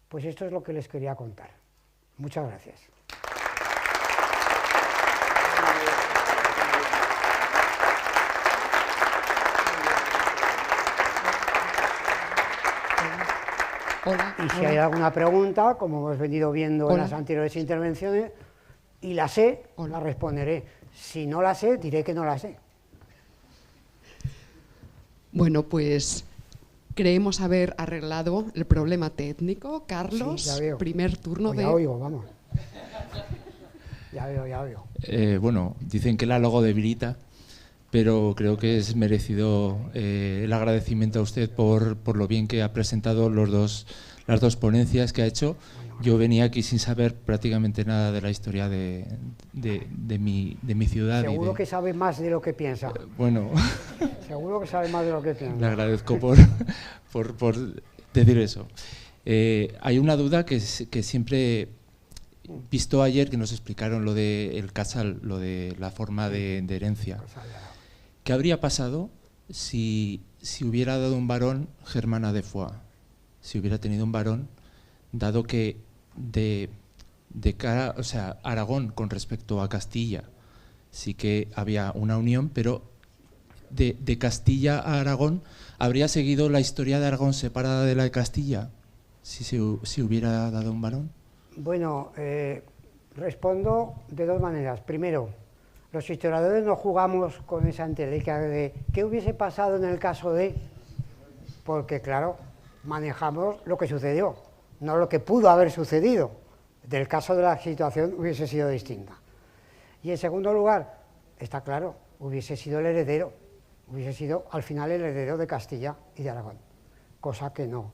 Pues esto es lo que les quería contar. Muchas gracias. Hola, y si hay alguna pregunta, como hemos venido viendo en las anteriores intervenciones, y la sé, la responderé. Si no la sé, diré que no la sé. Bueno, pues creemos haber arreglado el problema técnico. Carlos, sí, ya veo. Primer turno pues ya oigo, vamos. Ya veo. Bueno, dicen que la logo debilita, pero creo que es merecido el agradecimiento a usted por lo bien que ha presentado las dos ponencias que ha hecho. Yo venía aquí sin saber prácticamente nada de la historia de mi ciudad. Seguro que sabe más de lo que piensa. Bueno. Seguro que sabe más de lo que piensa. Le agradezco por decir eso. Hay una duda que siempre, visto ayer que nos explicaron lo del casal, lo de la forma de herencia. ¿Qué habría pasado si hubiera dado un varón Germana de Foix? Si hubiera tenido un varón, dado que de cara, o sea, Aragón con respecto a Castilla, sí que había una unión, pero de Castilla a Aragón, ¿habría seguido la historia de Aragón separada de la de Castilla si hubiera dado un varón? Bueno, respondo de dos maneras. Primero, los historiadores no jugamos con esa entelequia de qué hubiese pasado en el caso de, porque claro, manejamos lo que sucedió, no lo que pudo haber sucedido. Del caso de la situación hubiese sido distinta. Y en segundo lugar, está claro, hubiese sido el heredero, hubiese sido al final el heredero de Castilla y de Aragón, cosa que no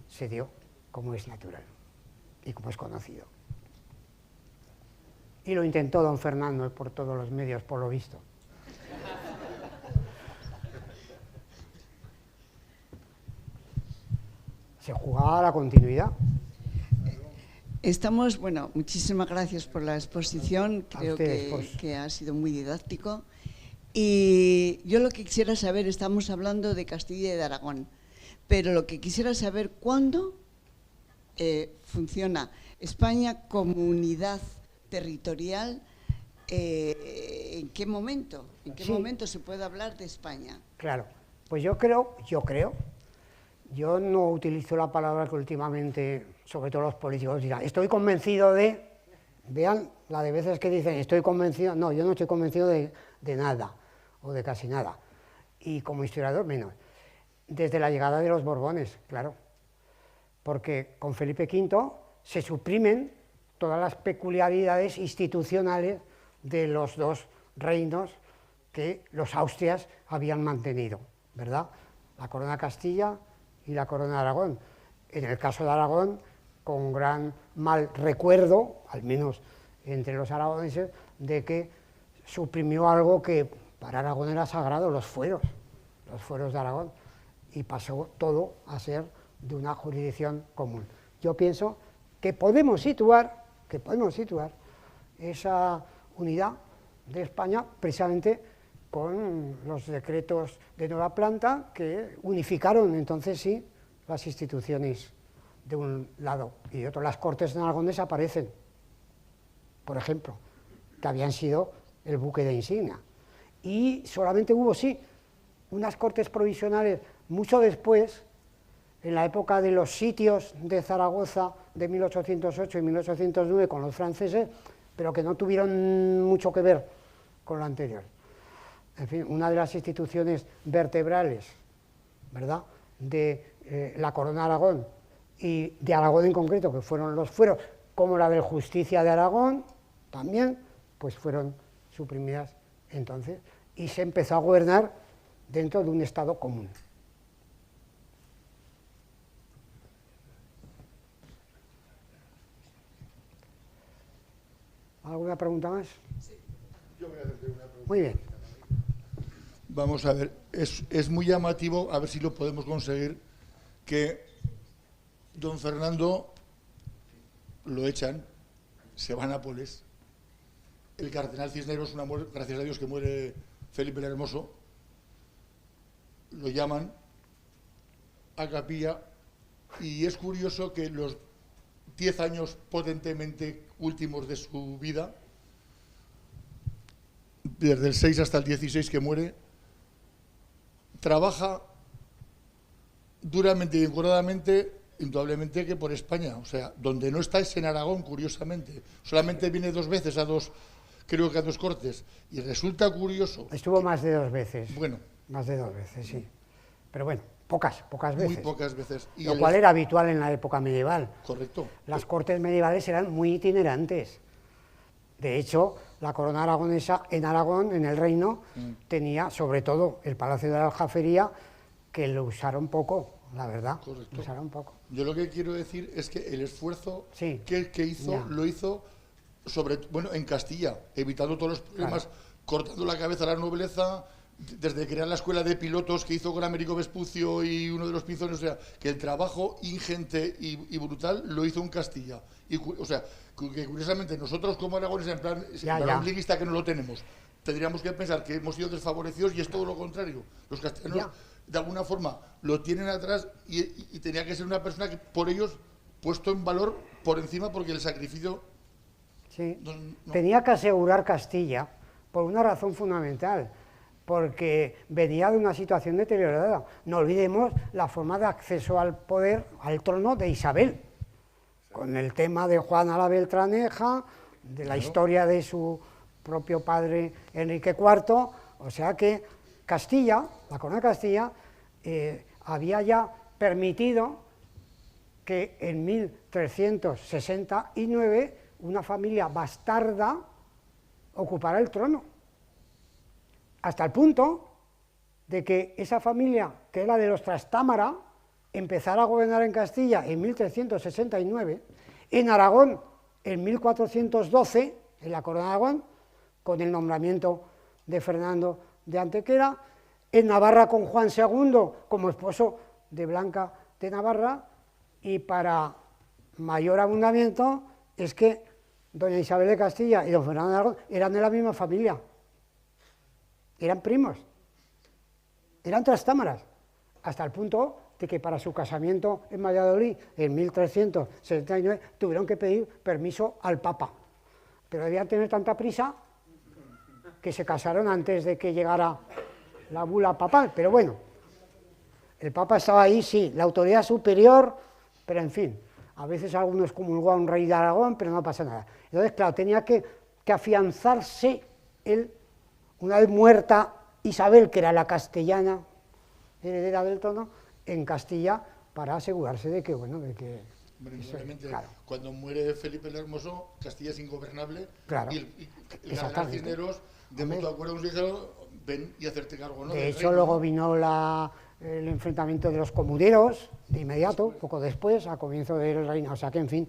se dio, como es natural y como es conocido. Y lo intentó don Fernando por todos los medios, por lo visto. Se jugaba a la continuidad. Bueno, muchísimas gracias por la exposición, creo que ha sido muy didáctico. Y yo lo que quisiera saber, estamos hablando de Castilla y de Aragón, pero lo que quisiera saber, ¿cuándo funciona España como unidad territorial? ¿En qué momento? ¿En qué momento se puede hablar de España? Claro, pues yo creo, yo no utilizo la palabra que últimamente, sobre todo los políticos, dirán, estoy convencido de, vean la de veces que dicen, estoy convencido, no, yo no estoy convencido de nada, o de casi nada, y como historiador menos, desde la llegada de los Borbones, claro, porque con Felipe V se suprimen todas las peculiaridades institucionales de los dos reinos que los Austrias habían mantenido, ¿verdad? La corona de Castilla y la corona de Aragón. En el caso de Aragón, con gran mal recuerdo, al menos entre los aragoneses, de que suprimió algo que para Aragón era sagrado, los fueros de Aragón, y pasó todo a ser de una jurisdicción común. Yo pienso que podemos situar esa unidad de España precisamente con los decretos de nueva planta que unificaron entonces sí las instituciones de un lado y de otro. Las Cortes de Aragón desaparecen, por ejemplo, que habían sido el buque de insignia. Y solamente hubo, sí, unas Cortes provisionales mucho después, en la época de los sitios de Zaragoza de 1808 y 1809 con los franceses, pero que no tuvieron mucho que ver con lo anterior. En fin, una de las instituciones vertebrales, ¿verdad?, de la Corona de Aragón y de Aragón en concreto, que fueron los fueros, como la de Justicia de Aragón, también, pues fueron suprimidas entonces, y se empezó a gobernar dentro de un Estado común. ¿Alguna pregunta más? Sí. Yo voy a hacer una pregunta. Muy bien. Vamos a ver, es muy llamativo, a ver si lo podemos conseguir, que don Fernando lo echan, se va a Nápoles, el cardenal Cisneros, gracias a Dios que muere Felipe el Hermoso, lo llaman a capilla, y es curioso que los 10 años potentemente últimos de su vida, desde el 6 hasta el 16 que muere, trabaja duramente y encuradamente, indudablemente que por España. O sea, donde no está es en Aragón, curiosamente. Solamente viene 2 veces creo que a 2 cortes. Y resulta curioso. Estuvo más de 2 veces. Bueno. Más de 2 veces, sí. Pero bueno, pocas veces. Muy pocas veces. Y lo cual era habitual en la época medieval. Correcto. Las cortes medievales eran muy itinerantes. De hecho, la corona aragonesa en Aragón, en el reino, tenía sobre todo el Palacio de la Aljafería, que lo usaron poco, la verdad. Correcto. Lo usaron poco. Yo lo que quiero decir es que el esfuerzo sí, que hizo, lo hizo en Castilla, evitando todos los problemas, claro, cortando la cabeza a la nobleza, desde crear la escuela de pilotos que hizo con Américo Vespucio y uno de los Pinzones, o sea, que el trabajo ingente y brutal lo hizo en Castilla. Y, o sea, que curiosamente nosotros como aragoneses, en plan lingüista que no lo tenemos, tendríamos que pensar que hemos sido desfavorecidos y es todo lo contrario. Los castellanos, de alguna forma, lo tienen atrás y tenía que ser una persona que por ellos puesto en valor por encima, porque el sacrificio... Sí, tenía que asegurar Castilla por una razón fundamental, porque venía de una situación deteriorada. No olvidemos la forma de acceso al poder, al trono de Isabel, con el tema de Juana la Beltraneja, de la historia de su propio padre Enrique IV, o sea que Castilla, la corona de Castilla, había ya permitido que en 1369 una familia bastarda ocupara el trono, hasta el punto de que esa familia, que era de los Trastámara, empezara a gobernar en Castilla en 1369, en Aragón en 1412, en la corona de Aragón, con el nombramiento de Fernando de Antequera, en Navarra con Juan II como esposo de Blanca de Navarra, y para mayor abundamiento es que doña Isabel de Castilla y don Fernando de Aragón eran de la misma familia. eran primos, eran trastámaras, hasta el punto de que para su casamiento en Valladolid, en 1379, tuvieron que pedir permiso al Papa, pero debían tener tanta prisa que se casaron antes de que llegara la bula papal, pero bueno, el Papa estaba ahí, sí, la autoridad superior, pero en fin, a veces algunos comulgó a un rey de Aragón, pero no pasa nada. Entonces, claro, tenía que afianzarse él, una vez muerta Isabel, que era la castellana heredera del trono, en Castilla, para asegurarse de que, bueno, de que... Bueno, eso, indudablemente, claro. cuando muere Felipe el Hermoso, Castilla es ingobernable, Claro, y el exactamente. Cisneros, de mutuo acuerdo con su hija, ven y hacerte cargo, ¿no? De del hecho, reino, luego ¿no? vino el enfrentamiento de los comuneros, de inmediato, poco después, a comienzo del reino, o sea que, en fin,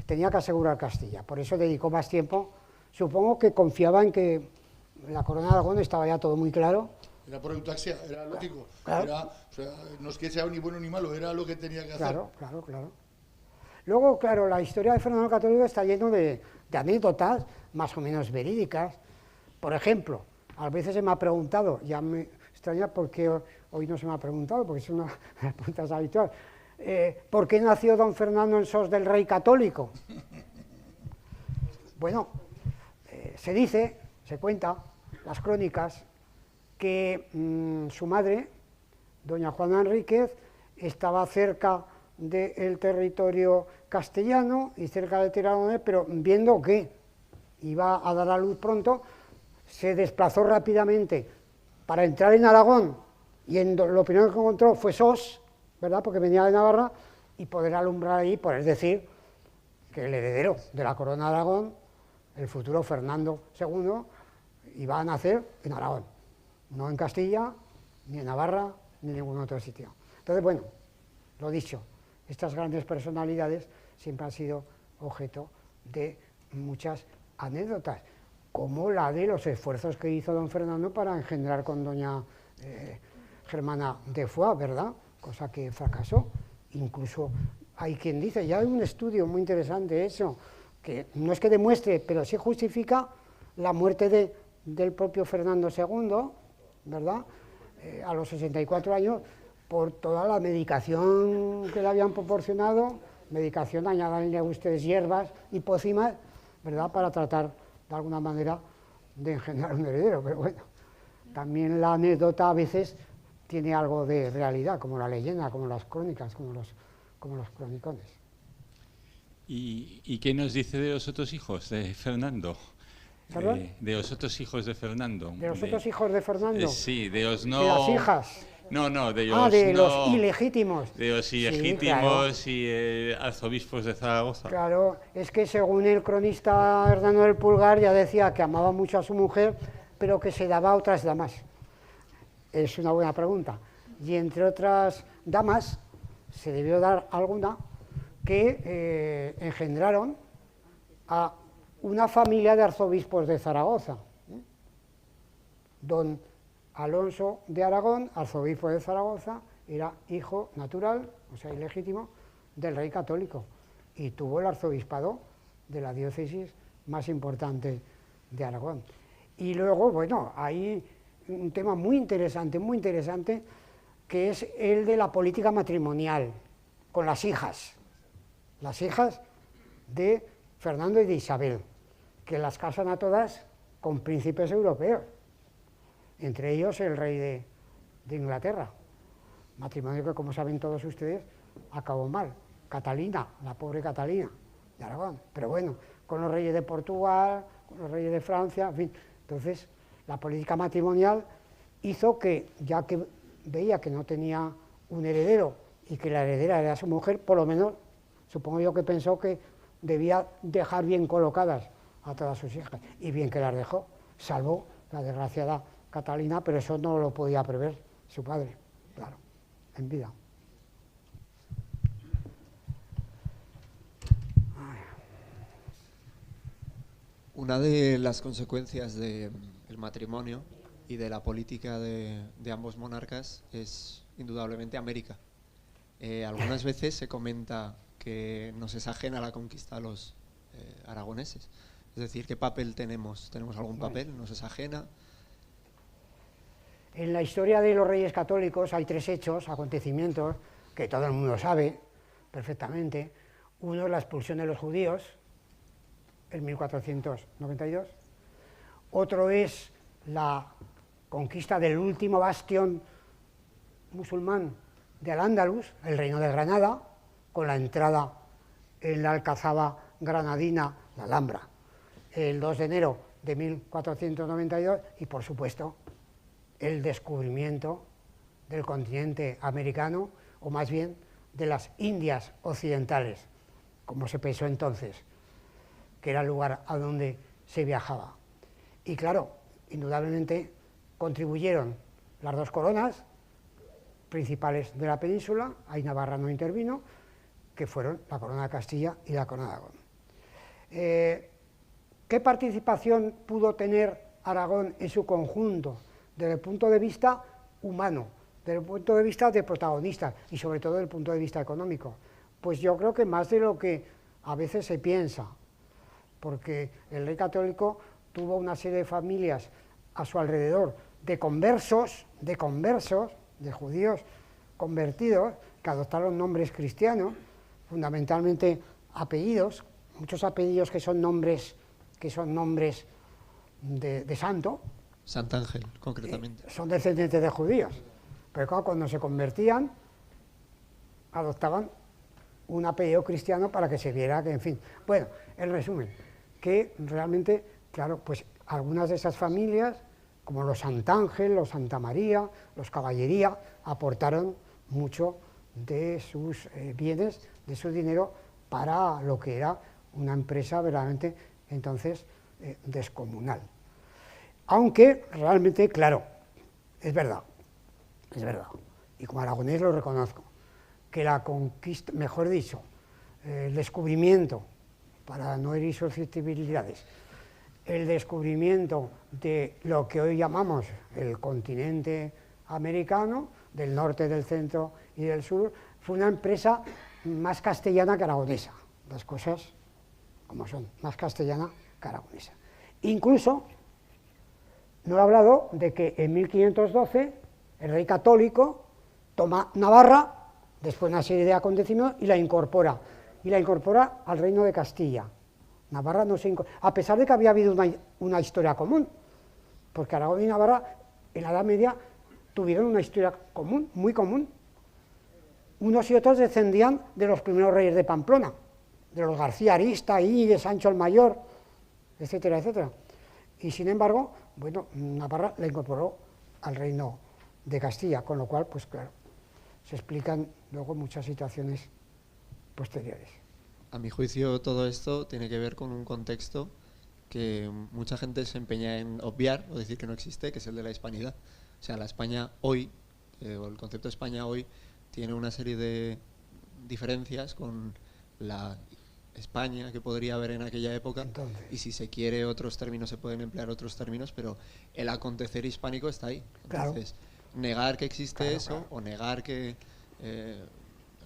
tenía que asegurar Castilla, por eso dedicó más tiempo, supongo que confiaba en que la corona de Aragón estaba ya todo muy claro. Era por eutaxia, era lógico. Claro. Era, o sea, no es que sea ni bueno ni malo, era lo que tenía que hacer. Claro, claro, claro. Luego, claro, la historia de Fernando el Católico está lleno de anécdotas más o menos verídicas. Por ejemplo, a veces se me ha preguntado, ya me extraña porque hoy no se me ha preguntado, porque es una de las preguntas habituales, ¿por qué nació don Fernando en sos del rey católico? Bueno, se dice, se cuenta, las crónicas, que su madre, doña Juana Enríquez, estaba cerca del territorio castellano y cerca de Tiragonés, pero viendo que iba a dar a luz pronto, se desplazó rápidamente para entrar en Aragón, y lo primero que encontró fue Sos, ¿verdad?, porque venía de Navarra, y poder alumbrar ahí, poder decir que el heredero de la corona de Aragón, el futuro Fernando II, iba a nacer en Aragón, no en Castilla, ni en Navarra, ni en ningún otro sitio. Entonces, bueno, lo dicho, estas grandes personalidades siempre han sido objeto de muchas anécdotas, como la de los esfuerzos que hizo don Fernando para engendrar con doña Germana de Foix, ¿verdad?, cosa que fracasó. Incluso hay quien dice, ya hay un estudio muy interesante eso, que no es que demuestre, pero sí justifica la muerte del propio Fernando II, ¿verdad?, a los 64 años, por toda la medicación que le habían proporcionado, medicación, añadanle ustedes hierbas y pócimas, ¿verdad?, para tratar de alguna manera de engendrar un heredero. Pero bueno, también la anécdota a veces tiene algo de realidad, como la leyenda, como las crónicas, como los cronicones. ¿Y qué nos dice de los otros hijos de Fernando? De los otros hijos de Fernando. ¿De los otros hijos de Fernando? Sí, de los no... ¿De las hijas? No, de los de no, los ilegítimos. De los ilegítimos, sí, claro. Y arzobispos de Zaragoza. Claro, es que según el cronista Hernando del Pulgar ya decía que amaba mucho a su mujer, pero que se daba a otras damas. Es una buena pregunta. Y entre otras damas, se debió dar alguna que engendraron a una familia de arzobispos de Zaragoza. Don Alonso de Aragón, arzobispo de Zaragoza, era hijo natural, o sea, ilegítimo, del rey católico, y tuvo el arzobispado de la diócesis más importante de Aragón. Y luego, bueno, hay un tema muy interesante, que es el de la política matrimonial, con las hijas de Fernando y de Isabel, que las casan a todas con príncipes europeos, entre ellos el rey de Inglaterra, matrimonio que, como saben todos ustedes, acabó mal. Catalina, la pobre Catalina de Aragón, pero bueno, con los reyes de Portugal, con los reyes de Francia, en fin. Entonces, la política matrimonial hizo que, ya que veía que no tenía un heredero y que la heredera era su mujer, por lo menos, supongo yo que pensó que debía dejar bien colocadas a todas sus hijas, y bien que las dejó, salvo la desgraciada Catalina, pero eso no lo podía prever su padre, claro, en vida. Una de las consecuencias del matrimonio y de la política de ambos monarcas es indudablemente América. Algunas veces se comenta que nos es ajena la conquista a los aragoneses. Es decir, ¿qué papel tenemos? ¿Tenemos algún papel? ¿Nos es ajena? En la historia de los reyes católicos hay 3 hechos, acontecimientos, que todo el mundo sabe perfectamente. Uno es la expulsión de los judíos, en 1492. Otro es la conquista del último bastión musulmán de Al-Ándalus, el reino de Granada, con la entrada en la alcazaba granadina, la Alhambra, el 2 de enero de 1492, y por supuesto el descubrimiento del continente americano, o más bien de las Indias occidentales, como se pensó entonces, que era el lugar a donde se viajaba. Y claro, indudablemente contribuyeron las 2 coronas principales de la península, ahí Navarra no intervino, que fueron la corona de Castilla y la corona de Aragón. ¿Qué participación pudo tener Aragón en su conjunto desde el punto de vista humano, desde el punto de vista de protagonistas y sobre todo desde el punto de vista económico? Pues yo creo que más de lo que a veces se piensa, porque el rey católico tuvo una serie de familias a su alrededor de conversos, de judíos convertidos, que adoptaron nombres cristianos, fundamentalmente apellidos, muchos apellidos que son nombres de santo. Santángel, concretamente. Son descendientes de judíos, pero claro, cuando se convertían, adoptaban un apellido cristiano para que se viera que, en fin. Bueno, en resumen, que realmente, claro, pues algunas de esas familias, como los Santángel, los Santa María, los Caballería, aportaron mucho de sus bienes, de su dinero, para lo que era una empresa verdaderamente entonces descomunal. Aunque realmente, claro, es verdad, y como aragonés lo reconozco, que la conquista, mejor dicho, el descubrimiento, para no herir susceptibilidades, el descubrimiento de lo que hoy llamamos el continente americano, del norte, del centro y del sur, fue una empresa más castellana que aragonesa, las cosas como son, más castellana que aragonesa. Incluso, no he hablado de que en 1512 el rey católico toma Navarra, después de una serie de acontecimientos, y la incorpora al reino de Castilla. Navarra no se incorpora, a pesar de que había habido una historia común, porque Aragón y Navarra en la Edad Media tuvieron una historia común, muy común. Unos y otros descendían de los primeros reyes de Pamplona, de los García Arista, Íñiguez, Sancho el Mayor, etcétera, etcétera. Y sin embargo, bueno, Navarra la incorporó al reino de Castilla, con lo cual, pues claro, se explican luego muchas situaciones posteriores. A mi juicio, todo esto tiene que ver con un contexto que mucha gente se empeña en obviar o decir que no existe, que es el de la hispanidad. O sea, la España hoy, o el concepto de España hoy, tiene una serie de diferencias con la España que podría haber en aquella época. Entonces, y si se quiere otros términos, se pueden emplear otros términos, pero el acontecer hispánico está ahí. Entonces, claro, negar que existe eso, o negar que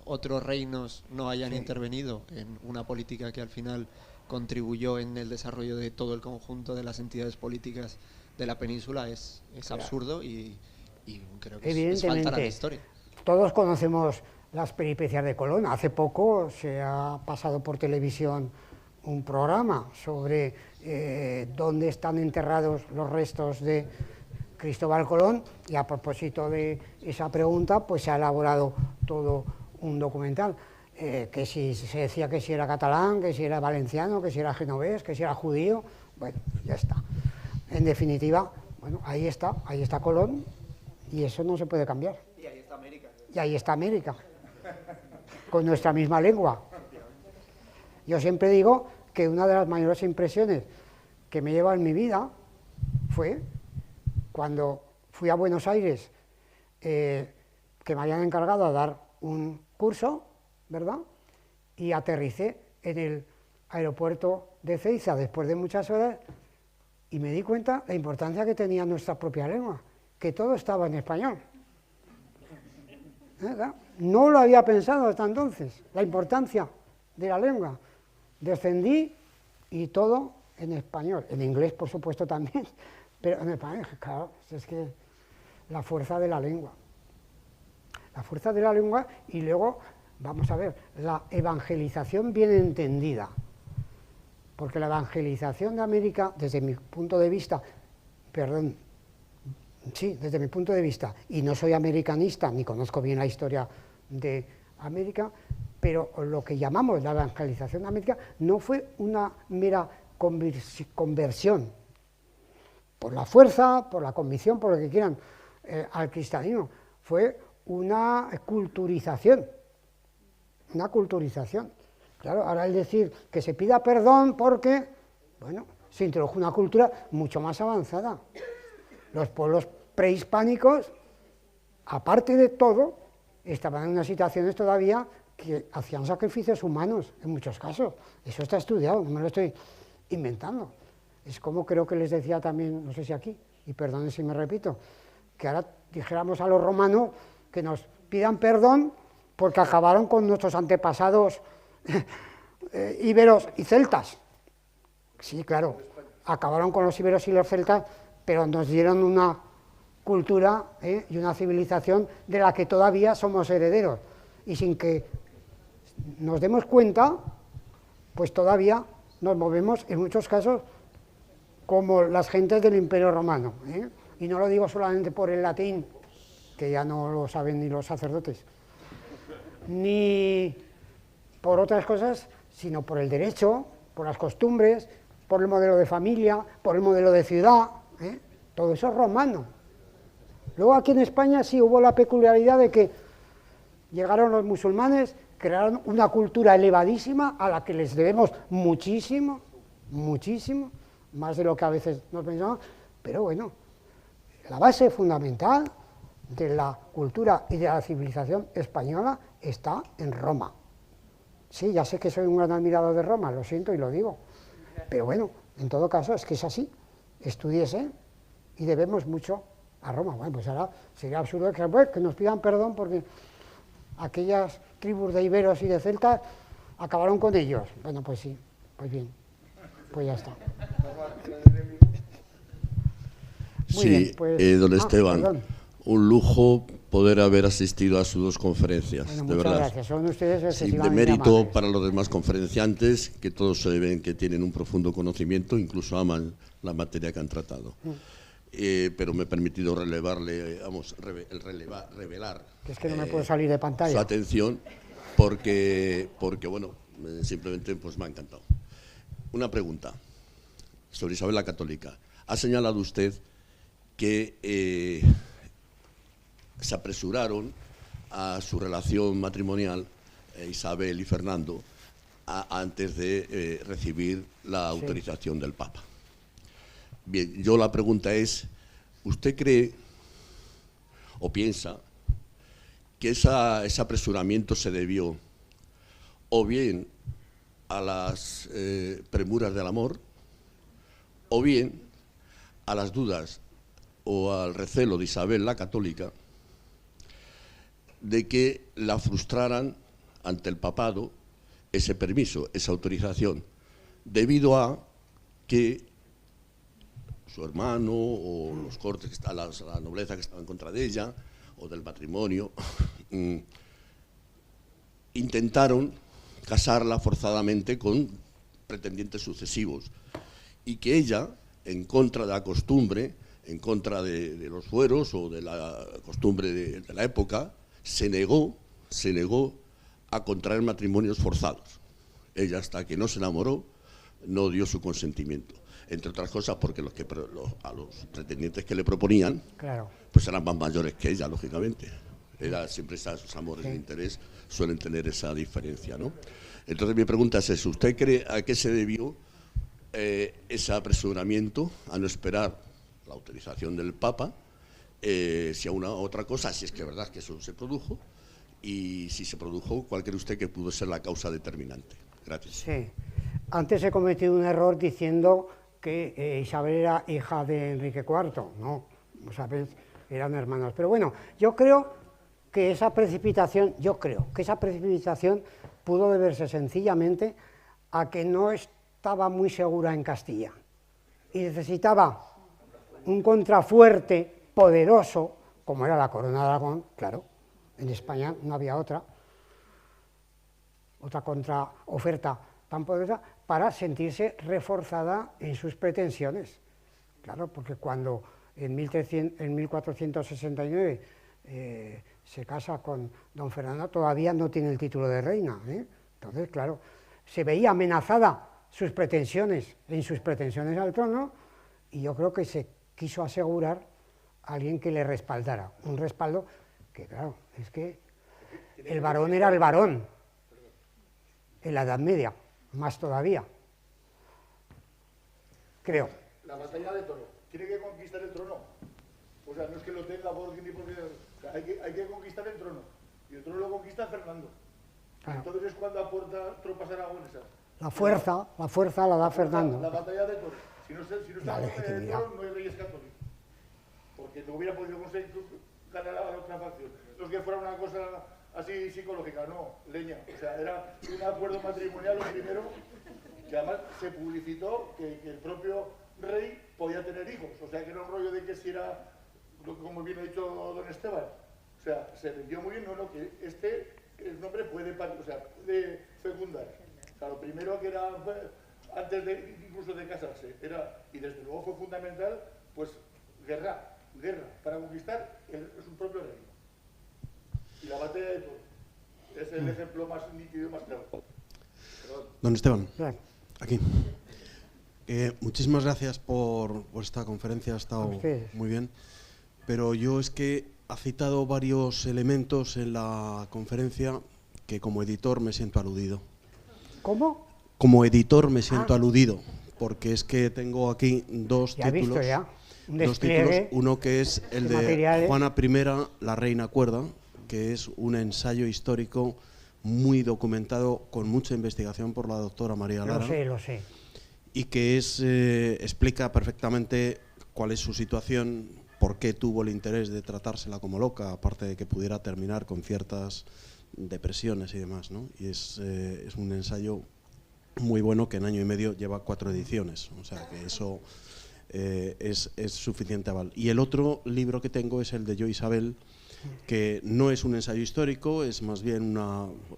otros reinos no hayan intervenido en una política que al final contribuyó en el desarrollo de todo el conjunto de las entidades políticas de la península es absurdo y creo que es faltar a la historia. Todos conocemos las peripecias de Colón. Hace poco se ha pasado por televisión un programa sobre dónde están enterrados los restos de Cristóbal Colón, y a propósito de esa pregunta pues se ha elaborado todo un documental, que si se decía que si era catalán, que si era valenciano, que si era genovés, que si era judío, bueno, ya está. En definitiva, bueno, ahí está Colón, y eso no se puede cambiar. Y ahí está América. Y ahí está América, con nuestra misma lengua. Yo siempre digo que una de las mayores impresiones que me lleva en mi vida fue cuando fui a Buenos Aires, que me habían encargado a dar un curso, ¿verdad? Y aterricé en el aeropuerto de Ezeiza después de muchas horas y me di cuenta la importancia que tenía nuestra propia lengua, que todo estaba en español. ¿Verdad? No lo había pensado hasta entonces, la importancia de la lengua. Descendí y todo en español, en inglés por supuesto también, pero en español, claro, es que la fuerza de la lengua. La fuerza de la lengua y luego, vamos a ver, la evangelización bien entendida. Porque la evangelización de América, desde mi punto de vista, desde mi punto de vista, y no soy americanista, ni conozco bien la historia de América, pero lo que llamamos la evangelización de América no fue una mera conversión, por la fuerza, por la convicción, por lo que quieran, al cristianismo, fue una culturización, Claro, ahora el decir que se pida perdón porque, bueno, se introdujo una cultura mucho más avanzada. Los pueblos prehispánicos, aparte de todo, estaban en unas situaciones todavía que hacían sacrificios humanos, en muchos casos. Eso está estudiado, no me lo estoy inventando. Es como creo que les decía también, no sé si aquí, y perdonen si me repito, que ahora dijéramos a los romanos que nos pidan perdón porque acabaron con nuestros antepasados íberos y celtas. Sí, claro, acabaron con los íberos y los celtas, pero nos dieron una cultura y una civilización de la que todavía somos herederos. Y sin que nos demos cuenta, pues todavía nos movemos en muchos casos como las gentes del Imperio Romano. Y no lo digo solamente por el latín, que ya no lo saben ni los sacerdotes, ni por otras cosas, sino por el derecho, por las costumbres, por el modelo de familia, por el modelo de ciudad, todo eso es romano. Luego aquí en España sí hubo la peculiaridad de que llegaron los musulmanes, crearon una cultura elevadísima a la que les debemos muchísimo, más de lo que a veces nos pensamos, pero bueno, la base fundamental de la cultura y de la civilización española está en Roma. Sí, ya sé que soy un gran admirador de Roma, lo siento y lo digo, pero bueno, en todo caso es que es así, estudiese y debemos mucho a Roma. Bueno, pues ahora sería absurdo que nos pidan perdón porque aquellas tribus de iberos y de celtas acabaron con ellos. Bueno, pues sí, pues bien, pues ya está. Muy bien, pues, don Esteban, un lujo poder haber asistido a sus dos conferencias, bueno, de verdad. Muchas gracias, son ustedes sin demérito para los demás conferenciantes, que todos se ven que tienen un profundo conocimiento, incluso aman la materia que han tratado. Pero me he permitido revelar que es que no me puedo salir de pantalla. Su atención, porque bueno, simplemente pues me ha encantado. Una pregunta sobre Isabel la Católica. Ha señalado usted que se apresuraron a su relación matrimonial, Isabel y Fernando, antes de recibir la autorización del Papa. Bien, yo la pregunta es, ¿usted cree o piensa que ese apresuramiento se debió o bien a las premuras del amor o bien a las dudas o al recelo de Isabel la Católica de que la frustraran ante el papado ese permiso, esa autorización, debido a que su hermano o los cortes, la nobleza que estaba en contra de ella o del matrimonio, intentaron casarla forzadamente con pretendientes sucesivos y que ella, en contra de la costumbre, en contra de los fueros o de la costumbre de la época, se negó a contraer matrimonios forzados. Ella, hasta que no se enamoró, no dio su consentimiento. Entre otras cosas porque a los pretendientes que le proponían, claro, pues eran más mayores que ella, lógicamente. Siempre esos amores de interés suelen tener esa diferencia, ¿no? Entonces mi pregunta es eso, ¿usted cree a qué se debió ese apresuramiento a no esperar la autorización del Papa, si a una otra cosa, si es que es verdad que eso se produjo, y si se produjo, ¿cuál cree usted que pudo ser la causa determinante? Gracias. Sí, antes he cometido un error diciendo que Isabel era hija de Enrique IV, no, ¿sabes? Eran hermanos. Pero bueno, yo creo que esa precipitación pudo deberse sencillamente a que no estaba muy segura en Castilla y necesitaba un contrafuerte poderoso como era la corona de Aragón, claro, en España no había otra contraoferta tan poderosa para sentirse reforzada en sus pretensiones. Claro, porque cuando en 1469 se casa con don Fernando, todavía no tiene el título de reina, ¿eh? Entonces, claro, se veía amenazada sus pretensiones al trono, y yo creo que se quiso asegurar a alguien que le respaldara, un respaldo que, claro, es que el varón era el varón en la Edad Media, más todavía, creo. La batalla de Toro, tiene que conquistar el trono. O sea, no es que lo tenga por ni porque... O sea, hay que conquistar el trono. Y el trono lo conquista Fernando. Claro. Entonces es cuando aporta tropas aragonesas. La fuerza la da Fernando. La batalla de Toro. Si no está La de legitimidad. Toro, no hay reyes católicos. Porque no hubiera podido conseguir ganar a la otra facción. No es que fuera una cosa así psicológica, no, leña. O sea, era un acuerdo matrimonial, lo primero, que además se publicitó que el propio rey podía tener hijos. O sea, que era un rollo de que si era, como bien ha dicho don Esteban, o sea, se vendió muy bien, no, que el nombre puede fecundar. O sea, lo primero que era, antes incluso de casarse, era, y desde luego fue fundamental, pues guerra para conquistar su propio reino. Y la batalla de Toro es el ejemplo más nítido y más claro. Perdón. Don Esteban, Claro. aquí. Muchísimas gracias por esta conferencia, ha estado muy bien, pero yo es que ha citado varios elementos en la conferencia que como editor me siento aludido. ¿Cómo? Como editor me siento aludido, porque es que tengo aquí dos Ya he títulos. visto ya. Un Dos títulos, despliegue uno que es el de de materiales. Juana I, la reina cuerda, que es un ensayo histórico muy documentado, con mucha investigación por la doctora María Lara. Lo sé. Y que explica perfectamente cuál es su situación, por qué tuvo el interés de tratársela como loca, aparte de que pudiera terminar con ciertas depresiones y demás, ¿no? Y es un ensayo muy bueno que en año y medio lleva 4 ediciones, o sea que eso es suficiente aval. Y el otro libro que tengo es el de Yo Isabel, que no es un ensayo histórico, es más bien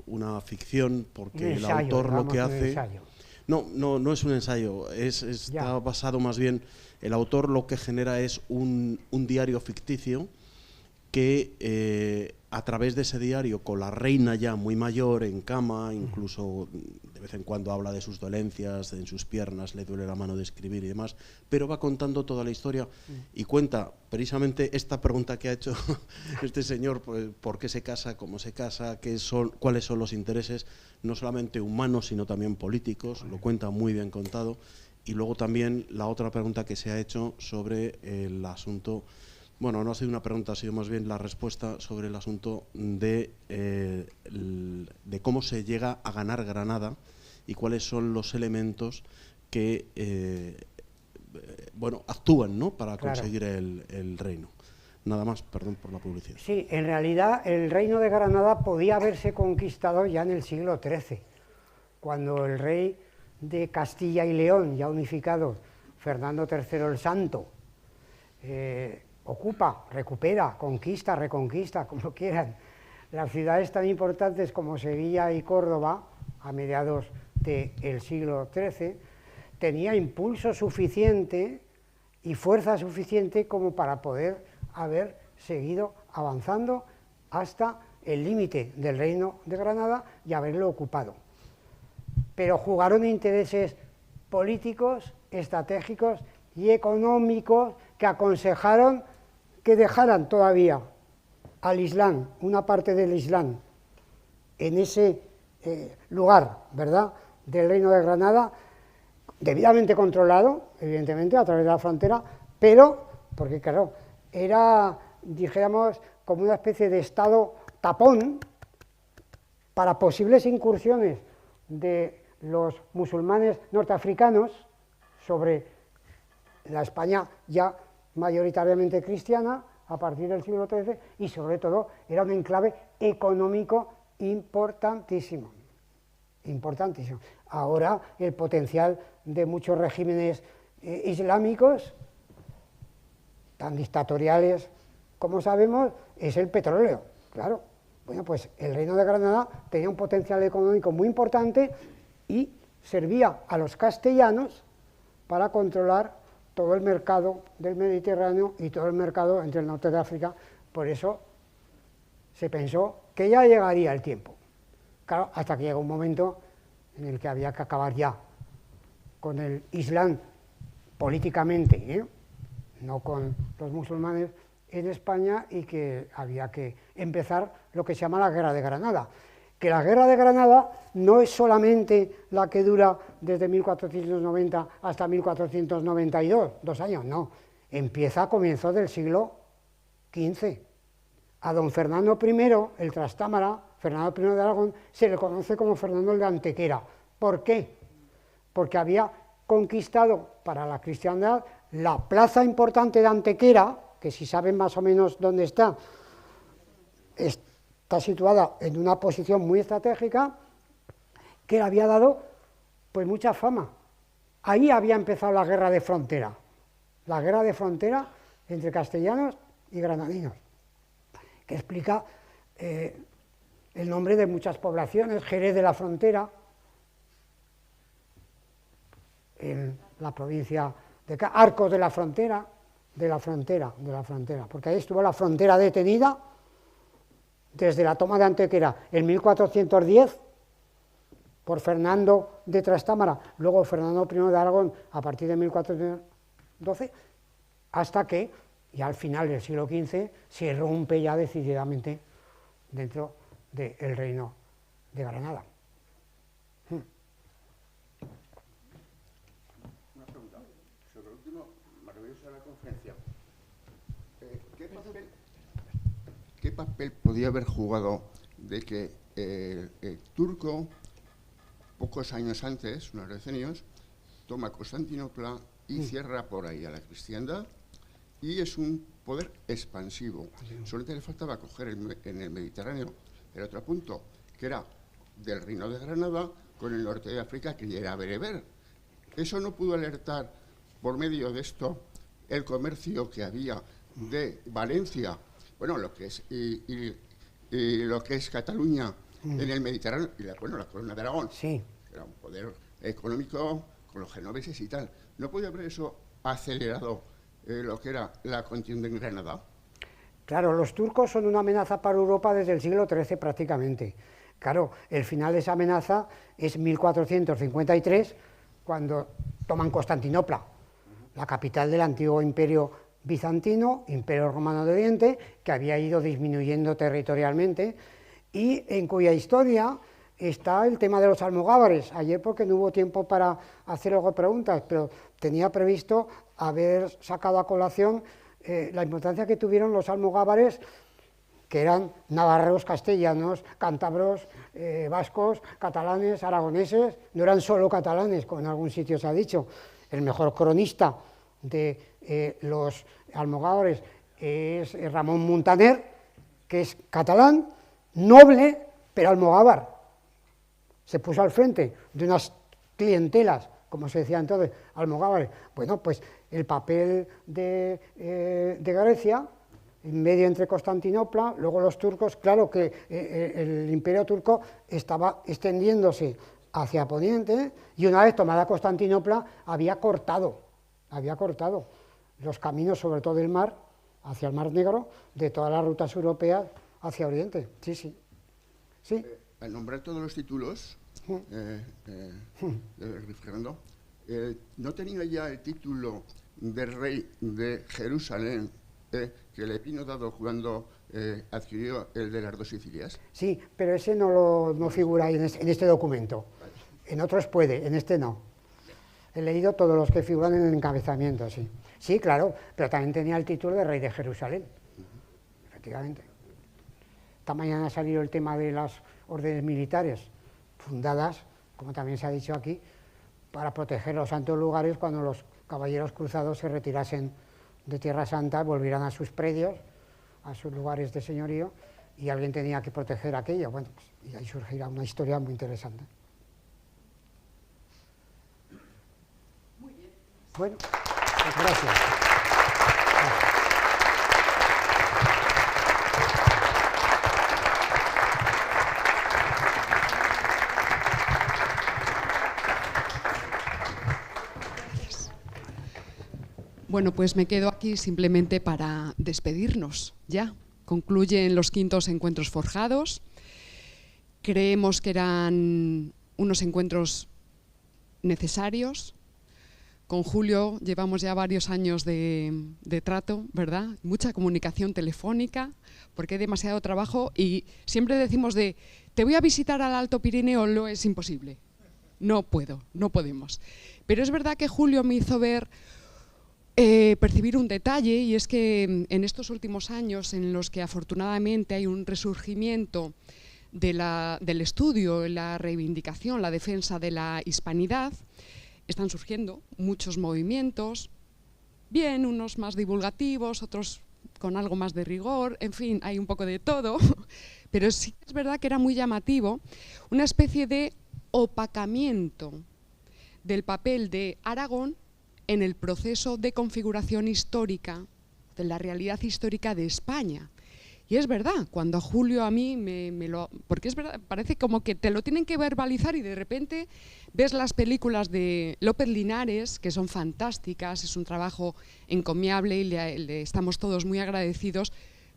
una ficción, porque el autor lo que hace... No es un ensayo, está basado más bien, el autor lo que genera es un diario ficticio que a través de ese diario, con la reina ya muy mayor, en cama, incluso de vez en cuando habla de sus dolencias, en sus piernas, le duele la mano de escribir y demás, pero va contando toda la historia y cuenta precisamente esta pregunta que ha hecho este señor, por qué se casa, cómo se casa, cuáles son los intereses, no solamente humanos, sino también políticos, lo cuenta muy bien contado. Y luego también la otra pregunta que se ha hecho sobre el asunto... Bueno, no ha sido una pregunta, ha sido más bien la respuesta sobre el asunto de cómo se llega a ganar Granada y cuáles son los elementos que actúan, ¿no?, para conseguir el reino. Nada más, perdón por la publicidad. Sí, en realidad el reino de Granada podía haberse conquistado ya en el siglo XIII, cuando el rey de Castilla y León, ya unificado, Fernando III el Santo, ocupa, recupera, conquista, reconquista, como quieran, las ciudades tan importantes como Sevilla y Córdoba, a mediados del siglo XIII, tenía impulso suficiente y fuerza suficiente como para poder haber seguido avanzando hasta el límite del reino de Granada y haberlo ocupado. Pero jugaron intereses políticos, estratégicos y económicos que aconsejaron que dejaran todavía al Islam, una parte del Islam, en ese lugar, ¿verdad?, del reino de Granada, debidamente controlado, evidentemente, a través de la frontera, pero, porque claro, era, dijéramos, como una especie de estado tapón para posibles incursiones de los musulmanes norteafricanos sobre la España ya mayoritariamente cristiana a partir del siglo XIII, y sobre todo era un enclave económico importantísimo. Ahora el potencial de muchos regímenes islámicos tan dictatoriales como sabemos, es el petróleo, claro. Bueno, pues el Reino de Granada tenía un potencial económico muy importante y servía a los castellanos para controlar todo el mercado del Mediterráneo y todo el mercado entre el norte de África. Por eso se pensó que ya llegaría el tiempo. Claro, hasta que llegó un momento en el que había que acabar ya con el Islam políticamente, no con los musulmanes en España, y que había que empezar lo que se llama la Guerra de Granada. Que la Guerra de Granada no es solamente la que dura desde 1490 hasta 1492, 2 años, no. Empieza a comienzos del siglo XV. A don Fernando I, el Trastámara, Fernando I de Aragón, se le conoce como Fernando el de Antequera. ¿Por qué? Porque había conquistado para la cristiandad la plaza importante de Antequera, que si saben más o menos dónde está situada en una posición muy estratégica, que le había dado pues mucha fama. Ahí había empezado la guerra de frontera entre castellanos y granadinos, que explica el nombre de muchas poblaciones: Jerez de la Frontera, en la provincia de Arcos de la Frontera, porque ahí estuvo la frontera detenida desde la toma de Antequera en 1410 por Fernando de Trastámara, luego Fernando I de Aragón a partir de 1412, hasta que ya al final del siglo XV se rompe ya decididamente dentro del Reino de Granada. Una pregunta sobre el último maravilloso de la conferencia. ¿Qué papel podía haber jugado de que el turco, pocos años antes, unos decenios, toma Constantinopla y cierra por ahí a la cristiandad, y es un poder expansivo? Solamente le faltaba coger en el Mediterráneo el otro punto, que era del Reino de Granada con el norte de África, que ya era bereber. Eso no pudo alertar, por medio de esto, el comercio que había de Valencia, bueno, lo que es y lo que es Cataluña en el Mediterráneo, y la corona de Aragón, sí, era un poder económico con los genoveses y tal. ¿No podía haber eso acelerado lo que era la contienda en Granada? Claro, los turcos son una amenaza para Europa desde el siglo XIII prácticamente. Claro, el final de esa amenaza es 1453, cuando toman Constantinopla, la capital del antiguo imperio bizantino, Imperio Romano de Oriente, que había ido disminuyendo territorialmente, y en cuya historia está el tema de los almogávares. Ayer, porque no hubo tiempo para hacer algo de preguntas, pero tenía previsto haber sacado a colación la importancia que tuvieron los almogávares, que eran navarros, castellanos, cántabros, vascos, catalanes, aragoneses. No eran solo catalanes, como en algún sitio se ha dicho. El mejor cronista de los almogávares es Ramón Muntaner, que es catalán, noble, pero almogávar. Se puso al frente de unas clientelas, como se decía entonces, almogávares. Bueno, pues el papel de Grecia, en medio entre Constantinopla, luego los turcos, claro que el imperio turco estaba extendiéndose hacia Poniente, y una vez tomada Constantinopla había cortado los caminos, sobre todo del mar, hacia el Mar Negro, de todas las rutas europeas hacia Oriente. Sí. Al nombrar todos los títulos de Fernando, ¿no tenía ya el título de rey de Jerusalén que le vino dado cuando adquirió el de las dos Sicilias? Sí, pero ese no figura ahí en este documento. En otros puede, en este no. He leído todos los que figuran en el encabezamiento, sí. Sí, claro, pero también tenía el título de rey de Jerusalén, efectivamente. Esta mañana ha salido el tema de las órdenes militares, fundadas, como también se ha dicho aquí, para proteger los santos lugares cuando los caballeros cruzados se retirasen de Tierra Santa, volvieran a sus predios, a sus lugares de señorío, y alguien tenía que proteger aquello. Bueno, pues, y ahí surgirá una historia muy interesante. Muy bien. Bueno, pues gracias. Bueno, pues me quedo aquí simplemente para despedirnos ya. Concluyen los 5º encuentros forjados. Creemos que eran unos encuentros necesarios. Con Julio llevamos ya varios años de trato, ¿verdad? Mucha comunicación telefónica, porque hay demasiado trabajo y siempre decimos te voy a visitar al Alto Pirineo, lo es imposible. No puedo, no podemos. Pero es verdad que Julio me hizo percibir un detalle, y es que en estos últimos años en los que afortunadamente hay un resurgimiento del estudio, la reivindicación, la defensa de la hispanidad, están surgiendo muchos movimientos, bien, unos más divulgativos, otros con algo más de rigor, en fin, hay un poco de todo, pero sí es verdad que era muy llamativo una especie de opacamiento del papel de Aragón en el proceso de configuración histórica, de la realidad histórica de España. Y es verdad, cuando Julio a mí porque es verdad, parece como que te lo tienen que verbalizar y de repente ves las películas de López Linares, que son fantásticas, es un trabajo encomiable y le estamos todos muy agradecidos,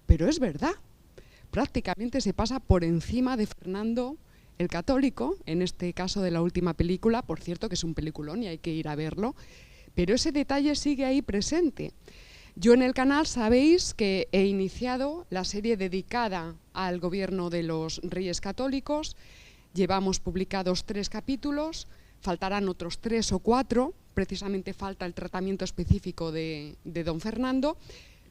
pero es verdad, prácticamente se pasa por encima de Fernando el Católico, en este caso de la última película, por cierto que es un peliculón y hay que ir a verlo, pero ese detalle sigue ahí presente. Yo en el canal sabéis que he iniciado la serie dedicada al gobierno de los Reyes Católicos. Llevamos publicados 3 capítulos, faltarán otros 3 o 4, precisamente falta el tratamiento específico de don Fernando,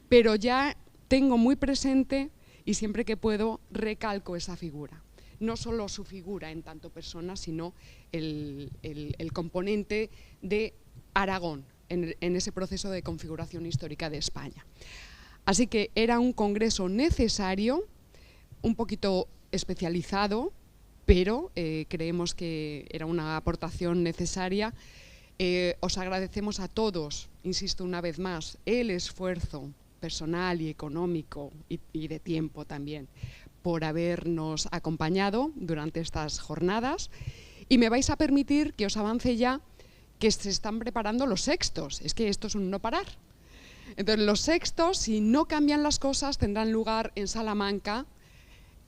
pero ya tengo muy presente y siempre que puedo recalco esa figura. No solo su figura en tanto persona, sino el componente de Aragón, en ese proceso de configuración histórica de España. Así que era un congreso necesario, un poquito especializado, pero creemos que era una aportación necesaria. Os agradecemos a todos, insisto una vez más, el esfuerzo personal y económico y de tiempo también por habernos acompañado durante estas jornadas, y me vais a permitir que os avance ya que se están preparando los sextos. Es que esto es un no parar. Entonces los sextos, si no cambian las cosas, tendrán lugar en Salamanca,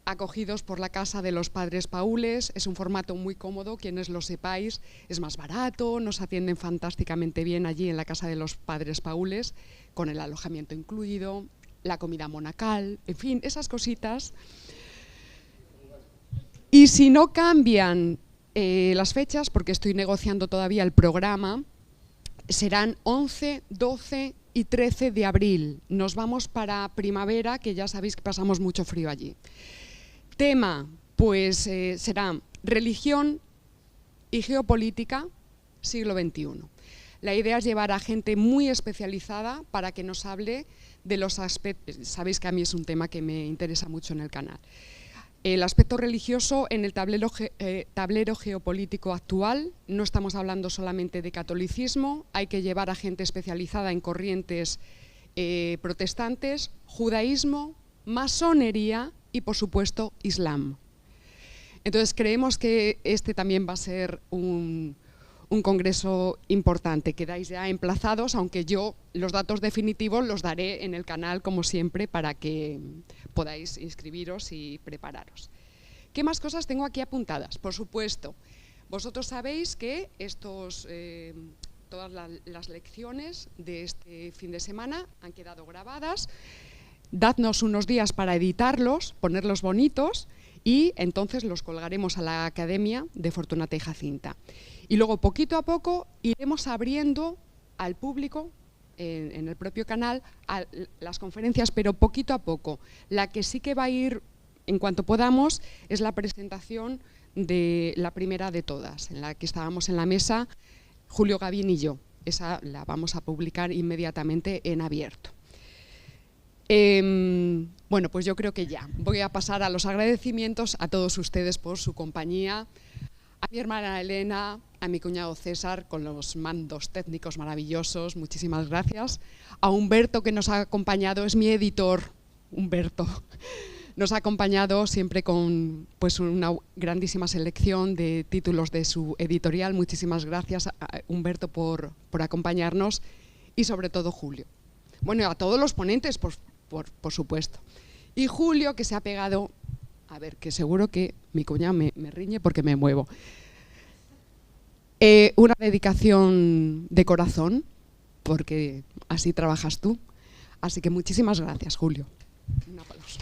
acogidos por la Casa de los Padres Paules. Es un formato muy cómodo, quienes lo sepáis, es más barato, nos atienden fantásticamente bien allí en la Casa de los Padres Paules, con el alojamiento incluido, la comida monacal, en fin, esas cositas. Y si no cambian las fechas, porque estoy negociando todavía el programa, serán 11, 12 y 13 de abril. Nos vamos para primavera, que ya sabéis que pasamos mucho frío allí. Tema, pues será religión y geopolítica, siglo XXI. La idea es llevar a gente muy especializada para que nos hable de los aspectos. Sabéis que a mí es un tema que me interesa mucho en el canal. El aspecto religioso en el tablero geopolítico actual. No estamos hablando solamente de catolicismo, hay que llevar a gente especializada en corrientes protestantes, judaísmo, masonería y, por supuesto, islam. Entonces creemos que este también va a ser un congreso importante. Quedáis ya emplazados, aunque yo los datos definitivos los daré en el canal, como siempre, para que podáis inscribiros y prepararos. ¿Qué más cosas tengo aquí apuntadas? Por supuesto, vosotros sabéis que todas las lecciones de este fin de semana han quedado grabadas. Dadnos unos días para editarlos, ponerlos bonitos, y entonces los colgaremos a la Academia de Fortunata y Jacinta. Y luego, poquito a poco, iremos abriendo al público, en el propio canal, a las conferencias, pero poquito a poco. La que sí que va a ir, en cuanto podamos, es la presentación de la primera de todas, en la que estábamos en la mesa, Julio Gavín y yo. Esa la vamos a publicar inmediatamente en abierto. Bueno, pues yo creo que ya. Voy a pasar a los agradecimientos a todos ustedes por su compañía, a mi hermana Elena, a mi cuñado César, con los mandos técnicos maravillosos, muchísimas gracias. A Humberto, que nos ha acompañado, es mi editor, Humberto. Nos ha acompañado siempre con pues, una grandísima selección de títulos de su editorial. Muchísimas gracias, a Humberto, por acompañarnos. y sobre todo Julio. Bueno, a todos los ponentes, por supuesto. Y Julio, que se ha pegado, a ver, que seguro que mi cuñado me riñe porque me muevo. Una dedicación de corazón, porque así trabajas tú. Así que muchísimas gracias, Julio. Un aplauso.